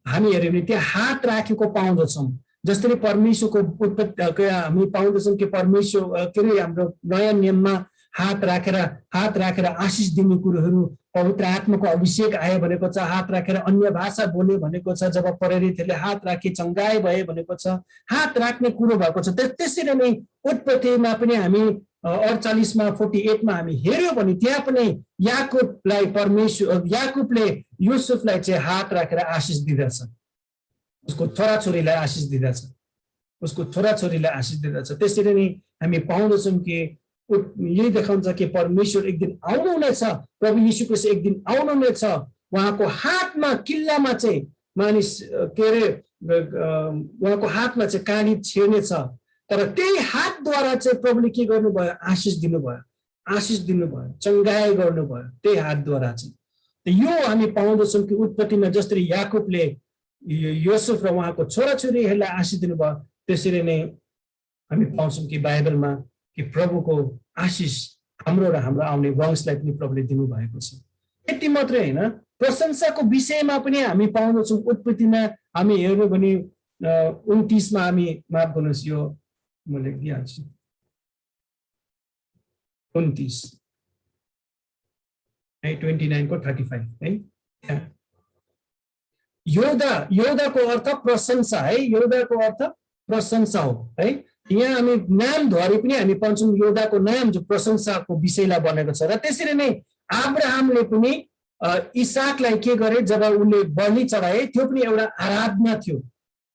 हामी हेऱ्यौँ भने त्यहाँ हात राखेको पाउँदछौँ। जसरी परमेश्वरको उत्पत्ति हामी पाउँदछौँ कि परमेश्वर के अरे हाम्रो नयाँ नियममा हात राखेर आशिष दिने कुरोहरू, पवित्र आत्माको अभिषेक आयो भनेको छ। हात राखेर अन्य भाषा बोल्यो भनेको छ। जब प्रेरितहरूले हात राखे चङ्गाई भए भनेको छ। हात राख्ने कुरो भएको छ। त्यसरी नै उत्पत्तिमा पनि हामी 48 मा 48 मा हामी हेऱ्यौँ भने त्यहाँ पनि याकुबले युसुफलाई चाहिँ हात राखेर आशिष दिँदछ। उसको छोराछोरीलाई आशिष दिँदछ। त्यसरी नै हामी पाउँदछौँ कि यही देखाउँछ कि परमेश्वर एक दिन आउनुहुनेछ। प्रभु यीशु ख्रीष्ट एक दिन आउनुहुनेछ। उहाँको हातमा किल्लामा चाहिँ मानिस के अरे उहाँको हातमा चाहिँ काँडी छेड्नेछ। तर त्यही हातद्वारा चाहिँ प्रभुले के गर्नुभयो? आशिष दिनुभयो, चङ्गाई गर्नुभयो त्यही हातद्वारा चाहिँ। यो हामी पाउँदछौँ कि उत्पत्तिमा जसरी याकुबले योसेफ र उहाँको छोराछोरीहरूलाई आशिष दिनुभयो त्यसरी नै हामी पाउँछौँ कि बाइबलमा कि प्रभुको आशिष हाम्रो र हाम्रो आउने वंशलाई पनि प्रभुले दिनुभएको छ। यति मात्रै होइन, प्रशंसाको विषयमा पनि हामी पाउँदछौँ। उत्पत्तिमा हामी हेर्नु भने 29 मा हामी माफ गर्नुहोस् यो म लेखिदिइहाल्छु। 29 है 29 को 35 है। योदाको अर्थ प्रशंसा है। योदाको अर्थ प्रशंसा हो है। यहाँ हामी नामद्वारा पनि हामी पाउँछौँ योदाको नाम जो प्रशंसाको विषयलाई बनेको छ। र त्यसरी नै अब्राहमले पनि इसाकलाई के गरे जब उनले बलि चढाए त्यो पनि एउटा आराधना थियो।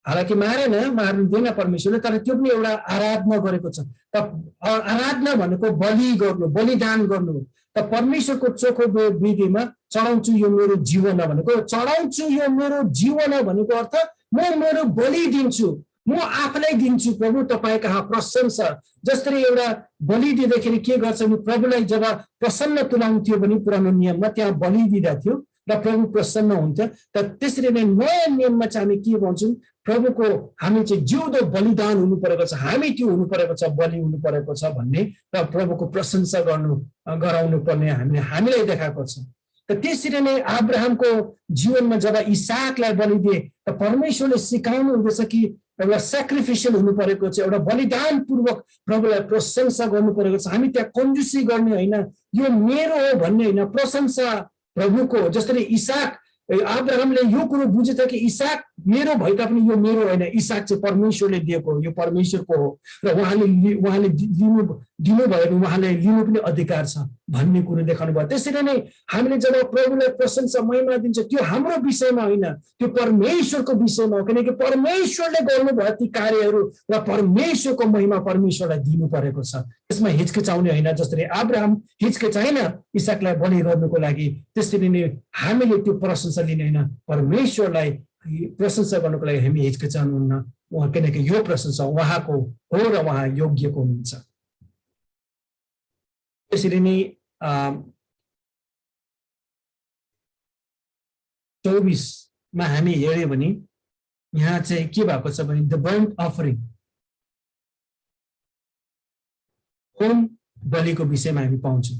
हालाकि मार्नु दिएन परमेश्वरले, तर त्यो पनि एउटा आराधना गरेको छ। त आराधना भनेको बलिदान गर्नु। त परमेश्वरको चोखो विधिमा चढाउँछु यो मेरो जीवन भनेको, चढाउँछु यो मेरो जीवन भनेको अर्थ म मेरो बलि दिन्छु, म आफैलाई दिन्छु प्रभु तपाईँ कहाँ प्रशंसा। जसरी एउटा बलि दिँदाखेरि के गर्छ भने प्रभुलाई जब प्रसन्न तुल्याउँथ्यो भने पुरानो नियममा त्यहाँ बलि दिँदा थियो र प्रभु प्रसन्न हुन्थ्यो। तर त्यसरी नै नयाँ नियममा चाहिँ हामी के भन्छौँ, प्रभुको हामी चाहिँ जिउँदो बलिदान हुनु परेको छ, हामी त्यो हुनु परेको छ, बलि हुनु परेको छ भन्ने र प्रभुको प्रशंसा गराउनु पर्ने हामीलाई देखाएको छ। त त्यसरी नै अब्राहमको जीवनमा जब इसाकलाई बलि दिए त परमेश्वरले सिकाउनु हुँदैछ कि एउटा सेक्रिफिसियल हुनु परेको छ, एउटा बलिदान पूर्वक प्रभुलाई प्रशंसा गर्नु परेको छ। हामी त्यहाँ कन्जुसी गर्ने होइन, यो मेरो हो भन्ने होइन, प्रशंसा प्रभुको। जसरी इसाक अब्राहमले यो कुरो बुझेछ कि इसाक मेरो भए तापनि यो मेरो होइन, इसाक चाहिँ परमेश्वरले दिएको हो, यो परमेश्वरको हो र उहाँले दिनुभयो भने उहाँले लिनु पनि अधिकार छ भन्ने कुरो देखाउनु भयो। त्यसरी नै हामीले जब प्रभुलाई प्रशंसा महिमा दिन्छ त्यो हाम्रो विषयमा होइन, त्यो परमेश्वरको विषयमा हो, किनकि परमेश्वरले गर्नुभयो ती कार्यहरू र परमेश्वरको महिमा परमेश्वरलाई दिनु परेको छ। त्यसमा हिचकिचाउने होइन। जसरी अब्राहम हिचकिचाएन इसाकलाई बलि गर्नुको लागि, त्यसरी नै हामीले त्यो प्रशंसा लिने होइन, परमेश्वरलाई प्रशंसा गर्नुको लागि हामी हिचकिचाउनुहुन्न, उहाँ किनकि यो प्रशंसा उहाँको हो र उहाँ योग्यको हुनुहुन्छ। त्यसरी नै 24 हामी हेर्यो भने यहाँ चाहिँ के भएको छ भने द बर्न्ट अफरिङ, होम बलिको विषयमा हामी पाउँछौँ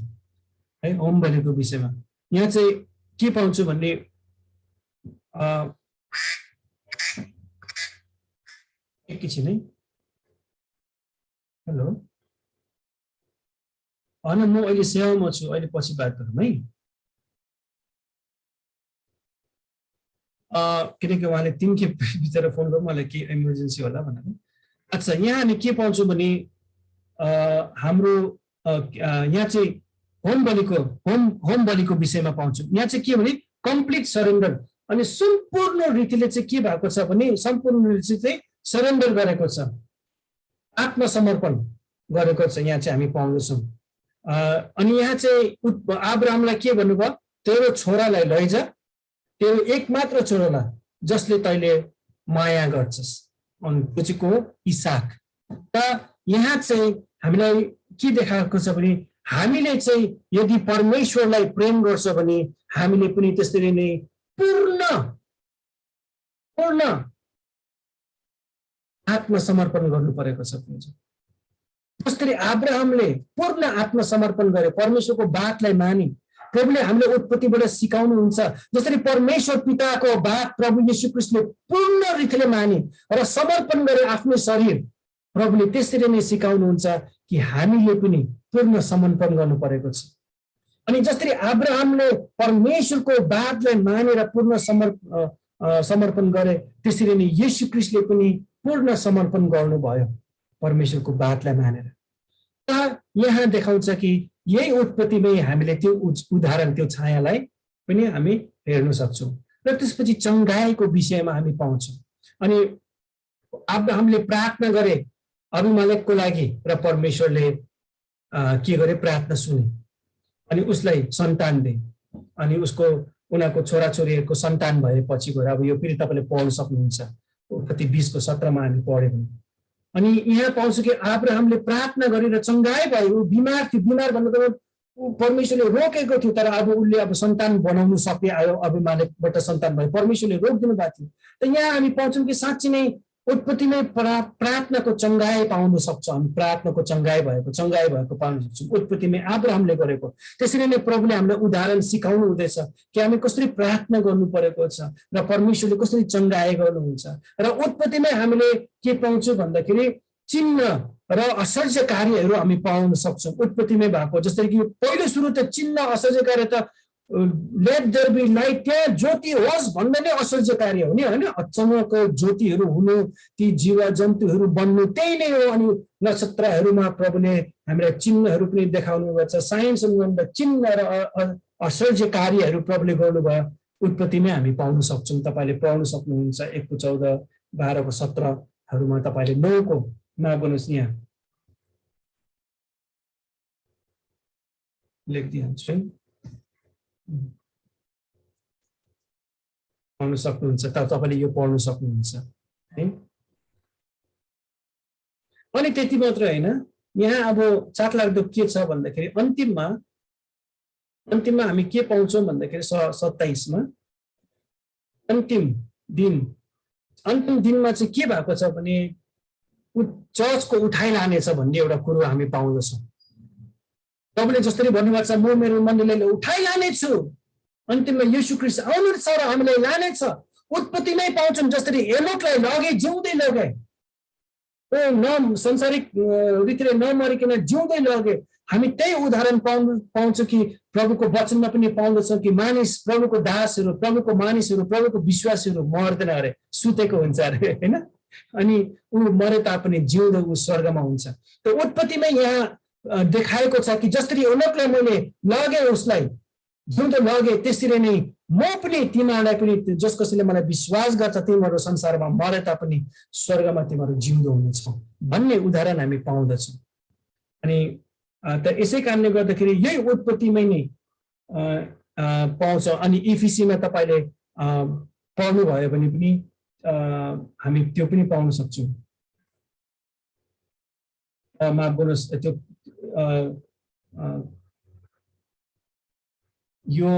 है। होम बलिको विषयमा यहाँ चाहिँ के पाउँछौँ भन्ने एकैछिन है। हेलो, होइन म अहिले सेवामा छु, अहिले पछि बात गरौँ है। किनकि उहाँले 3 खेप बिचरा फोन गर्नु, मलाई के इमर्जेन्सी होला भनेर। अच्छा, यहाँ हामी के पाउँछौँ भने हाम्रो यहाँ चाहिँ होम बलिको विषयमा पाउँछौँ। यहाँ चाहिँ के भने कम्प्लिट सरेन्डर, अनि सम्पूर्ण रीतिले चाहिँ के भएको छ भने सम्पूर्ण रीति चाहिँ सरेन्डर गरेको छ, आत्मसमर्पण गरेको छ, यहाँ चाहिँ हामी पाउँदछौँ। अनि यहाँ चाहिँ अब्राहमलाई के भन्नुभयो, तेरो छोरालाई लैजा, तेरो एकमात्र छोरालाई जसले तैले माया गर्छस्, अनि त्यो चाहिँ को इसाक। त यहाँ चाहिँ हामीलाई के देखाएको छ भने हामीले चाहिँ यदि परमेश्वरलाई प्रेम गर्छ भने हामीले पनि त्यसरी नै पूर्ण आत्मसमर्पण गर्नु परेको छ। जसरी अब्राहमले पूर्ण आत्मसमर्पण गरे, परमेश्वरको बातलाई माने, प्रभुले हामीले उत्पत्तिबाट सिकाउनुहुन्छ जसरी परमेश्वर पिताको बात प्रभु येशू ख्रीष्टले पूर्ण रीतिले माने र समर्पण गरे आफ्नो शरीर, प्रभुले त्यसरी नै सिकाउनुहुन्छ कि हामीले पनि पूर्ण समर्पण गर्नु परेको छ। अनि जसरी अब्राहमले परमेश्वरको बातलाई मानेर पूर्ण समर्पण गरे, त्यसरी नै येशू ख्रीष्टले पनि पूर्ण समर्पण गर्नुभयो परमेश्वरको बातलाई मानेर। यहाँ देखाउँछ कि यही उत्पत्तिमै हामीले त्यो उदाहरण, त्यो छायालाई पनि हामी हेर्न सक्छौँ। र त्यसपछि चङ्गाईको विषयमा हामी पाउँछौँ। अनि अब्राहमले प्रार्थना गरे अबिमेलेकको लागि र परमेश्वरले के गरे, प्रार्थना सुने अनि उसलाई सन्तान दिए, अनि उनीहरूको छोराछोरीहरूको सन्तान भएपछि गएर, अब यो फेरि तपाईँले पढ्न सक्नुहुन्छ, उत्पत्ति 20:17 हामी पढ्यौँ भने। अनि यहाँ पाउँछु कि अब्राहमले प्रार्थना गरेर चङ्गाई भयो, बिमार थियो, बिमार भन्नु परमेश्वरले रोकेको थियो, तर अब उसले अब सन्तान बनाउनु सके, आयो अबिमेलेकबाट सन्तान भयो, परमेश्वरले रोकिदिनु भएको थियो। त यहाँ हामी पाउँछौँ कि साँच्चै नै उत्पत्तिमै प्रार्थनाको चङ्गाई पाउन सक्छौँ हामी, प्रार्थनाको चङ्गाई भएको पाउन सक्छौँ उत्पत्तिमै अब्राहमले गरेको। त्यसरी नै प्रभुले हामीलाई उदाहरण सिकाउनु हुँदैछ कि हामी कसरी प्रार्थना गर्नु परेको छ र परमेश्वरले कसरी चङ्गाई गर्नुहुन्छ। र उत्पत्तिमै हामीले के पाउँछौँ भन्दाखेरि चिन्ह र आश्चर्य कार्यहरू हामी पाउन सक्छौँ उत्पत्तिमै भएको। जस्तै कि पहिलो सुरु त चिन्ह आश्चर्य कार्य त लेट देयर बी लाइट, त्यहाँ ज्योति होस् भन्दा नै आश्चर्य कार्य हो नि, होइन? अचम्मको ज्योतिहरू हुनु, ती जीव जन्तुहरू बन्नु, त्यही नै हो। अनि नक्षत्रहरूमा प्रभुले हामीलाई चिन्हहरू पनि देखाउनु भएको छ, साइन्स चिन्ह र आश्चर्य कार्यहरू प्रभुले गर्नुभयो उत्पत्तिमै हामी पाउन सक्छौँ। तपाईँले पढ्न सक्नुहुन्छ 1:14-12-17 तपाईँले 9को नगर्नुहोस्, यहाँ लेखिदिन्छु है, पढ्न सक्नुहुन्छ, तपाईँले यो पढ्न सक्नुहुन्छ है। अनि त्यति मात्र होइन, यहाँ अब चाखलाग्दो के छ भन्दाखेरि अन्तिममा हामी के पाउँछौँ भन्दाखेरि 27 मा अन्तिम दिनमा चाहिँ के भएको छ भने चर्चको उठाइ लानेछ भन्ने एउटा कुरो हामी पाउँदछौँ। प्रभुले जसरी भन्नुभएको छ, म मेरो मण्डलीलाई उठाइ लानेछु, अन्तिममा येशू ख्रीष्ट आउनुहुन्छ र हामीलाई लानेछ। उत्पत्तिमै पाउँछौँ जसरी हेनोकलाई लगे, जिउँदै लगे, संसारिक रीतिले नमरिकन जिउँदै लगे। हामी त्यही उदाहरण पाउँछौँ कि प्रभुको वचनमा पनि पाउँदछौँ कि प्रभुको दासहरू, प्रभुको मानिसहरू, प्रभुको विश्वासीहरू मर्दैन अरे, सुतेको हुन्छ अरे, होइन। अनि ऊ मरे तापनि जिउँदो ऊ स्वर्गमा हुन्छ। त उत्पत्तिमै यहाँ देखाएको छ कि जसरी हेनोकलाई मैले लगे, उसलाई जिउँदो लगे, त्यसरी नै म पनि तिमीहरूलाई पनि, जस कसैले मलाई विश्वास गर्छ, तिमीहरू संसारमा मरे तापनि स्वर्गमा तिमीहरू जिउँदो हुनेछौ भन्ने उदाहरण हामी पाउँदछौँ। अनि त यसै कारणले गर्दाखेरि यही उत्पत्तिमै नै पाउँछ। अनि इफिसीमा तपाईँले पढ्नुभयो भने पनि हामी त्यो पनि पाउन सक्छौँ। माफ गर्नुहोस्, त्यो यो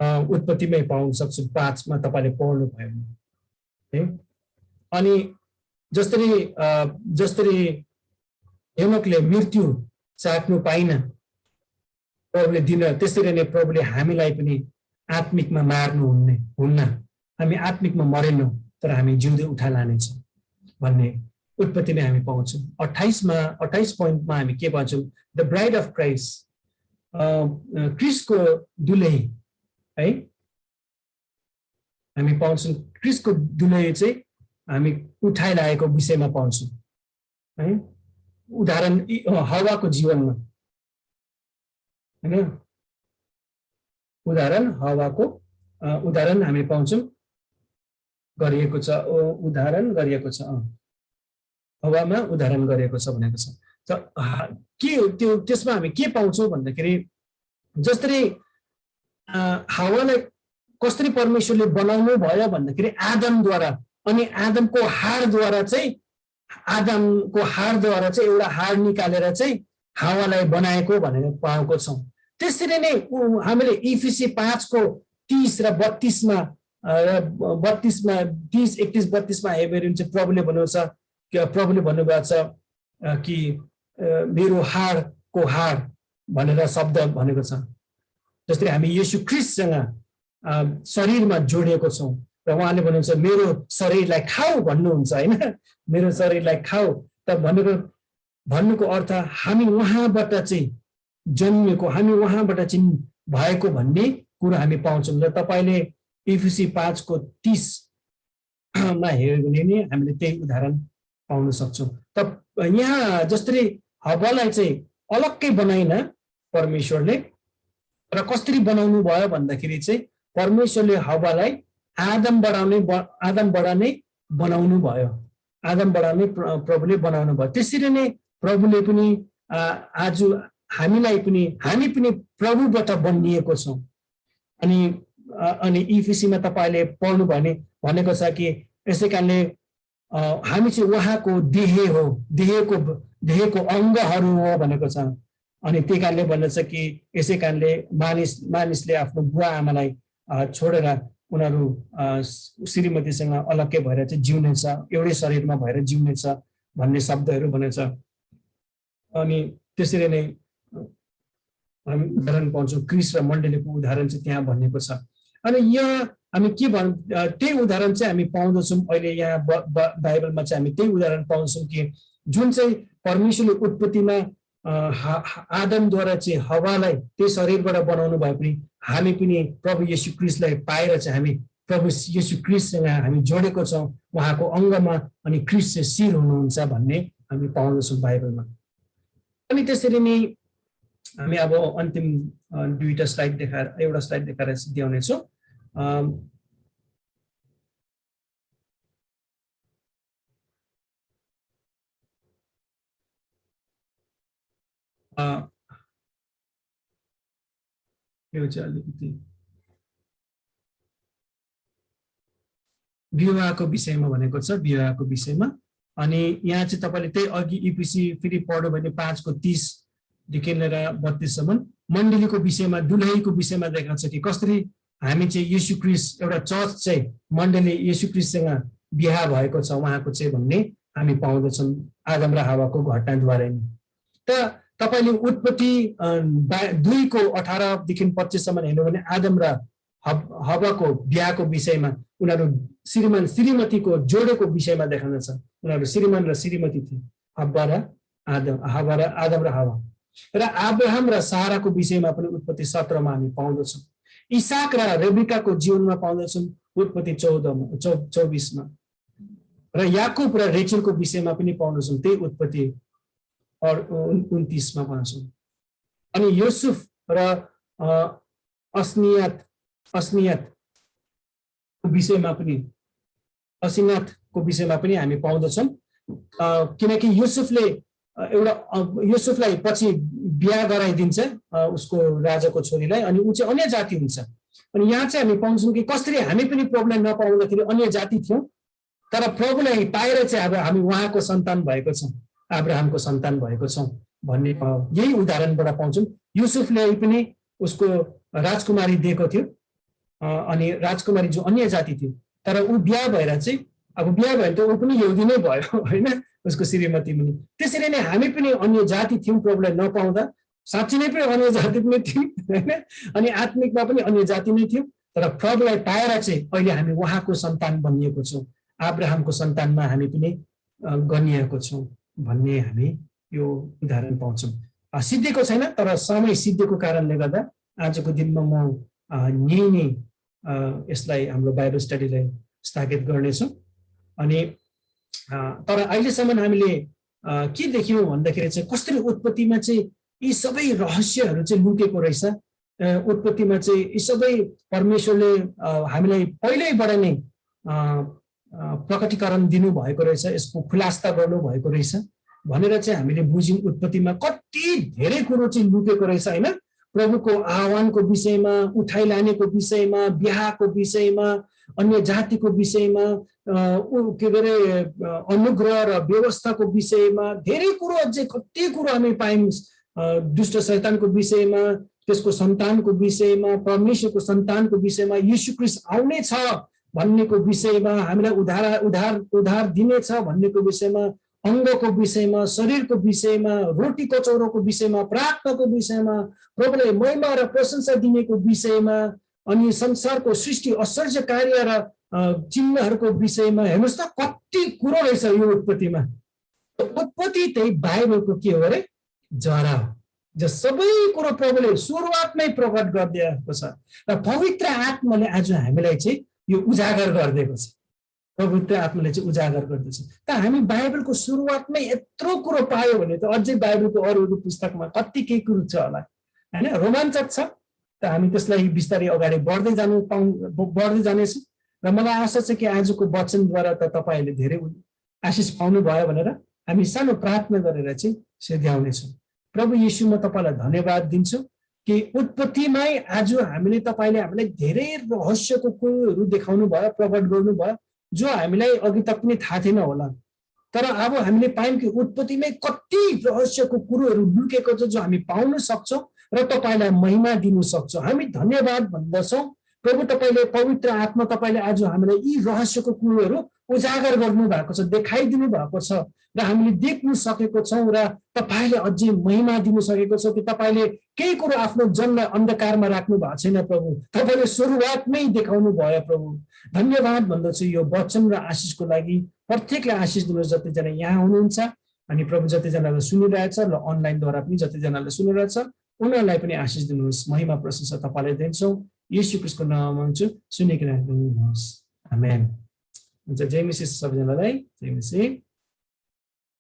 उत्पत्तिमै पाउन सक्छु, 5 मा तपाईँले पढ्नु भयो भने। अनि जसरी हेनोकले मृत्यु चाख्नु पाइन प्रभुले दिन, त्यसरी नै प्रभुले हामीलाई पनि आत्मिकमा मार्नु हुन्न। हामी आत्मिकमा मरेनौँ, तर हामी जिउँदै उठा लानेछौँ भन्ने उत्पत्तिमै हामी पाउँछौँ। 28 पोइन्टमा हामी के पाउँछौँ? द ब्राइड अफ क्राइस्ट, क्रिस्टको दुलही है, हामी पाउँछौँ। क्रिस्टको दुलही चाहिँ हामी उठाइ लागेको विषयमा पाउँछौँ है। उदाहरण हवाको जीवनमा, होइन, उदाहरण हामी पाउँछौँ गरिएको छ, हवामा उदाहरण गरिएको छ भनेको छ। त त्यसमा हामी के पाउँछौँ भन्दाखेरि, जसरी हावालाई कसरी परमेश्वरले बनाउनु भयो भन्दाखेरि आदमद्वारा, अनि आदमको हाडद्वारा चाहिँ एउटा हाड निकालेर चाहिँ हावालाई बनाएको भनेर पाएको छौँ। त्यसरी नै हामीले इफिसी 5 को 30 र 32 मा 30, 31, 32 मा हेर्यो भने चाहिँ प्रभुले भन्नुभएको छ कि मेरो हाडको हाड भनेर शब्द भनेको छ। जसरी हामी येशू ख्रीष्टसँग शरीरमा जोडिएको छौँ र उहाँले भन्नुहुन्छ मेरो शरीरलाई खाऊ भन्नुहुन्छ, होइन, मेरो शरीरलाई खाऊ। त भन्नुको अर्थ हामी उहाँबाट चाहिँ जन्मिएको, हामी उहाँबाट चाहिँ भएको भन्ने कुरो हामी पाउँछौँ। र तपाईँले इफिसी 5 को 30 मा हेर्यो भने नि हामीले त्यही उदाहरण पाउन सक्छौँ। त यहाँ जसरी हवालाई चाहिँ अलग्गै बनाइन परमेश्वरले, र कसरी बनाउनु भयो भन्दाखेरि चाहिँ परमेश्वरले हवालाई आदमबाट नै बनाउनु भयो, प्रभुले बनाउनु भयो। त्यसरी नै प्रभुले पनि आज हामी पनि प्रभुबाट बनिएको छौँ। अनि इफिसीमा तपाईँले पढ्नु भने भनेको छ कि यसै कारणले हामी चाहिँ उहाँको देह हो, देहको अङ्गहरू हो भनेको छ। अनि त्यही कारणले भन्दछ कि यसै कारणले मानिसले आफ्नो बुवा आमालाई छोडेर उनीहरू श्रीमतीसँग अलग्गै भएर चाहिँ जिउनेछ, एउटै शरीरमा भएर जिउनेछ भन्ने शब्दहरू भनेछ। अनि त्यसरी नै हामी उदाहरण पाउँछौँ, क्रिस्ट र मण्डलीको उदाहरण चाहिँ त्यहाँ भनिएको छ। अनि यहाँ हामी के त्यही उदाहरण चाहिँ हामी पाउँदछौँ अहिले यहाँ बाइबलमा चाहिँ हामी त्यही उदाहरण पाउँछौँ कि जुन चाहिँ परमेश्वरले उत्पत्तिमा आदमद्वारा चाहिँ हवालाई त्यही शरीरबाट बनाउनु भए पनि हामी पनि प्रभु येशू ख्रीष्टलाई पाएर चाहिँ हामी प्रभु येशू ख्रीष्टसँग हामी जोडेको छौँ उहाँको अङ्गमा, अनि ख्रीष्ट चाहिँ शिर हुनुहुन्छ भन्ने हामी पाउँदछौँ बाइबलमा। अनि त्यसरी नै हामी अब अन्तिम एउटा स्लाइड देखाएर सिद्ध्याउनेछौँ। यो चाहिँ अलिकति विवाहको विषयमा भनेको छ। विवाहको विषयमा अनि यहाँ चाहिँ तपाईले त्यही अघि इपिसी फेरि पढ्यो भने 5:30 देखि लिएर 32 सम्म मण्डलीको विषयमा दुलहीको विषयमा देखाउँछ कि कसरी हामी चाहिँ येशू ख्रीष्ट एउटा चर्च चाहिँ मण्डली येशू ख्रीष्टसँग बिहा भएको छ उहाँको चाहिँ भन्ने हामी पाउँदछौँ आदम र हावाको घटनाद्वारा नि। त तपाईले उत्पत्ति 2:18 देखि 25 सम्म हेर्नु भने आदम र हवाको बिहाको विषयमा उनीहरू श्रीमान श्रीमतीको जोडेको विषयमा देखाउँदछ। उनीहरू श्रीमान र श्रीमती थिए आदम र हवा। र अब्राहम र साराको विषयमा पनि उत्पत्ति 17 मा हामी पाउँदछौँ। इसाक र रेबिकाको जीवनमा पाउँदछौँ उत्पत्ति 24 मा। र याकुब र रेचेलको विषयमा पनि पाउँदछौँ त्यही उत्पत्ति 29 मा पाउँछौँ। अनि युसुफ र अस्नियातको विषयमा पनि हामी पाउँदछौँ। किनकि युसुफलाई पछि बिहा गराइदिन्छ उसको राजाको छोरीलाई अनि ऊ चाहिँ अन्य जाति हुन्छ। अनि यहाँ चाहिँ हामी पाउँछौँ कि कसरी हामी पनि प्रभुलाई नपाउँदाखेरि अन्य जाति थियौँ तर प्रभुलाई पाएर चाहिँ अब हामी उहाँको सन्तान भएको छौँ अब्राहमको सन्तान भएको छौँ भन्ने यही उदाहरणबाट पाउँछौँ। युसुफले पनि उसको राजकुमारी दिएको थियो अनि राजकुमारी जो अन्य जाति थियो तर ऊ बिहा भएर चाहिँ अब बिहा भयो त ऊ पनि यहुदी नै भयो होइन उसको श्रीमती पनि। त्यसरी नै हामी पनि अन्य जाति थियौँ प्रभुलाई नपाउँदा साँच्चै नै पनि अन्य जाति पनि थियौँ होइन अनि आत्मिकमा पनि अन्य जाति नै थियौँ तर प्रभुलाई पाएर चाहिँ अहिले हामी उहाँको सन्तान बनिएको छौँ अब्राहमको सन्तानमा हामी पनि गनिएको छौँ भन्ने हामी यो उदाहरण पाउँछौँ। सिद्धिएको छैन तर समय सिद्धिएको कारणले गर्दा आजको दिनमा म यही नै यसलाई हाम्रो बाइबल स्टडीलाई स्थगित गर्नेछौँ। अनि तर अहिलेसम्म हामीले के देख्यौँ भन्दाखेरि चाहिँ कसरी उत्पत्तिमा चाहिँ यी सबै रहस्यहरू चाहिँ लुकेको रहेछ। उत्पत्तिमा चाहिँ यी सबै परमेश्वरले हामीलाई पहिल्यैबाट नै प्रकटीकरण दिनुभएको रहेछ यसको खुलासा गर्नुभएको रहेछ भनेर चाहिँ हामीले बुझ्यौँ। उत्पत्तिमा कति धेरै कुरो चाहिँ लुकेको रहेछ होइन। प्रभुको आह्वानको विषयमा उठाइ लानेको विषयमा बिहाको विषयमा अन्य जातिको विषयमा के अरे अनुग्रह र व्यवस्थाको विषयमा धेरै कुरो अझै कति कुरो हामी पायौँ। दुष्ट शैतानको विषयमा त्यसको सन्तानको विषयमा परमेश्वरको सन्तानको विषयमा येशू ख्रीष्ट आउने छ भन्नेको विषयमा हामीलाई उद्धार दिनेछ भन्नेको विषयमा अङ्गको विषयमा शरीरको विषयमा रोटी कचौरोको विषयमा प्रार्थनाको विषयमा प्रभुलाई महिमा र प्रशंसा दिनेको विषयमा अनि संसारको सृष्टि आश्चर्य कार्य र चिन्हहरूको विषयमा हेर्नुहोस् त कति कुरो रहेछ यो उत्पत्तिमा। उत्पत्ति त्यही बाइबलको के हो अरे जरा हो जो सबै कुरो प्रभुले सुरुवातमै प्रकट गरिदिएको छ र पवित्र आत्माले आज हामीलाई चाहिँ यो उजागर गरिदिएको छ। पवित्र आत्माले चाहिँ उजागर गर्दछ। त हामी बाइबलको सुरुवातमै यत्रो कुरो पायो भने त अझै बाइबलको अरू पुस्तकमा कति केही कुरो छ होला होइन रोमाञ्चक छ। त हामी त्यसलाई बिस्तारै अगाडि बढ्दै जानेछौँ र मलाई आशा छ कि आजको वचनद्वारा त तपाईँहरूले धेरै आशिष पाउनु भयो भनेर हामी सानो प्रार्थना गरेर चाहिँ सिद्ध्याउनेछौँ। प्रभु येशू म तपाईँलाई धन्यवाद दिन्छु कि उत्पत्तिमै आज तपाईँले हामीलाई धेरै रहस्यको कुरोहरू देखाउनु भयो प्रकट गर्नुभयो जो हामीलाई अघि तक पनि थाहा थिएन होला। तर अब हामीले पायौँ कि उत्पत्तिमै कति रहस्यको कुरोहरू लुकेको छ जो हामी पाउन सक्छौँ र तपाईँलाई महिमा दिनु सक्छौँ। हामी धन्यवाद भन्दछौँ प्रभु तपाईँले पवित्र आत्मा तपाईँले आज हामीलाई यी रहस्यको कुरोहरू उजागर गर्नु भएको छ देखाइदिनु भएको छ र हामीले देख्नु सकेको छौँ र तपाईँले अझै महिमा दिनु सकेको छ कि तपाईँले केही कुरो आफ्नो जनलाई अन्धकारमा राख्नु भएको छैन प्रभु तपाईँले सुरुवातमै देखाउनु भयो प्रभु। धन्यवाद भन्दछु यो वचन र आशिषको लागि प्रत्येकलाई आशिष दिनुहोस् जतिजना यहाँ हुनुहुन्छ अनि प्रभु जतिजनाले सुनिरहेछ र अनलाइनद्वारा पनि जतिजनाले सुनिरहेछ उनीहरूलाई पनि आशिष दिनुहोस्। महिमा प्रशंसा तपाईँलाई दिन्छौँ येशू ख्रीष्टको नाममा माग्छु सुनिकन दिनुहोस् आमेन। हुन्छ जय मसीह सबैजनालाई जय मसीह।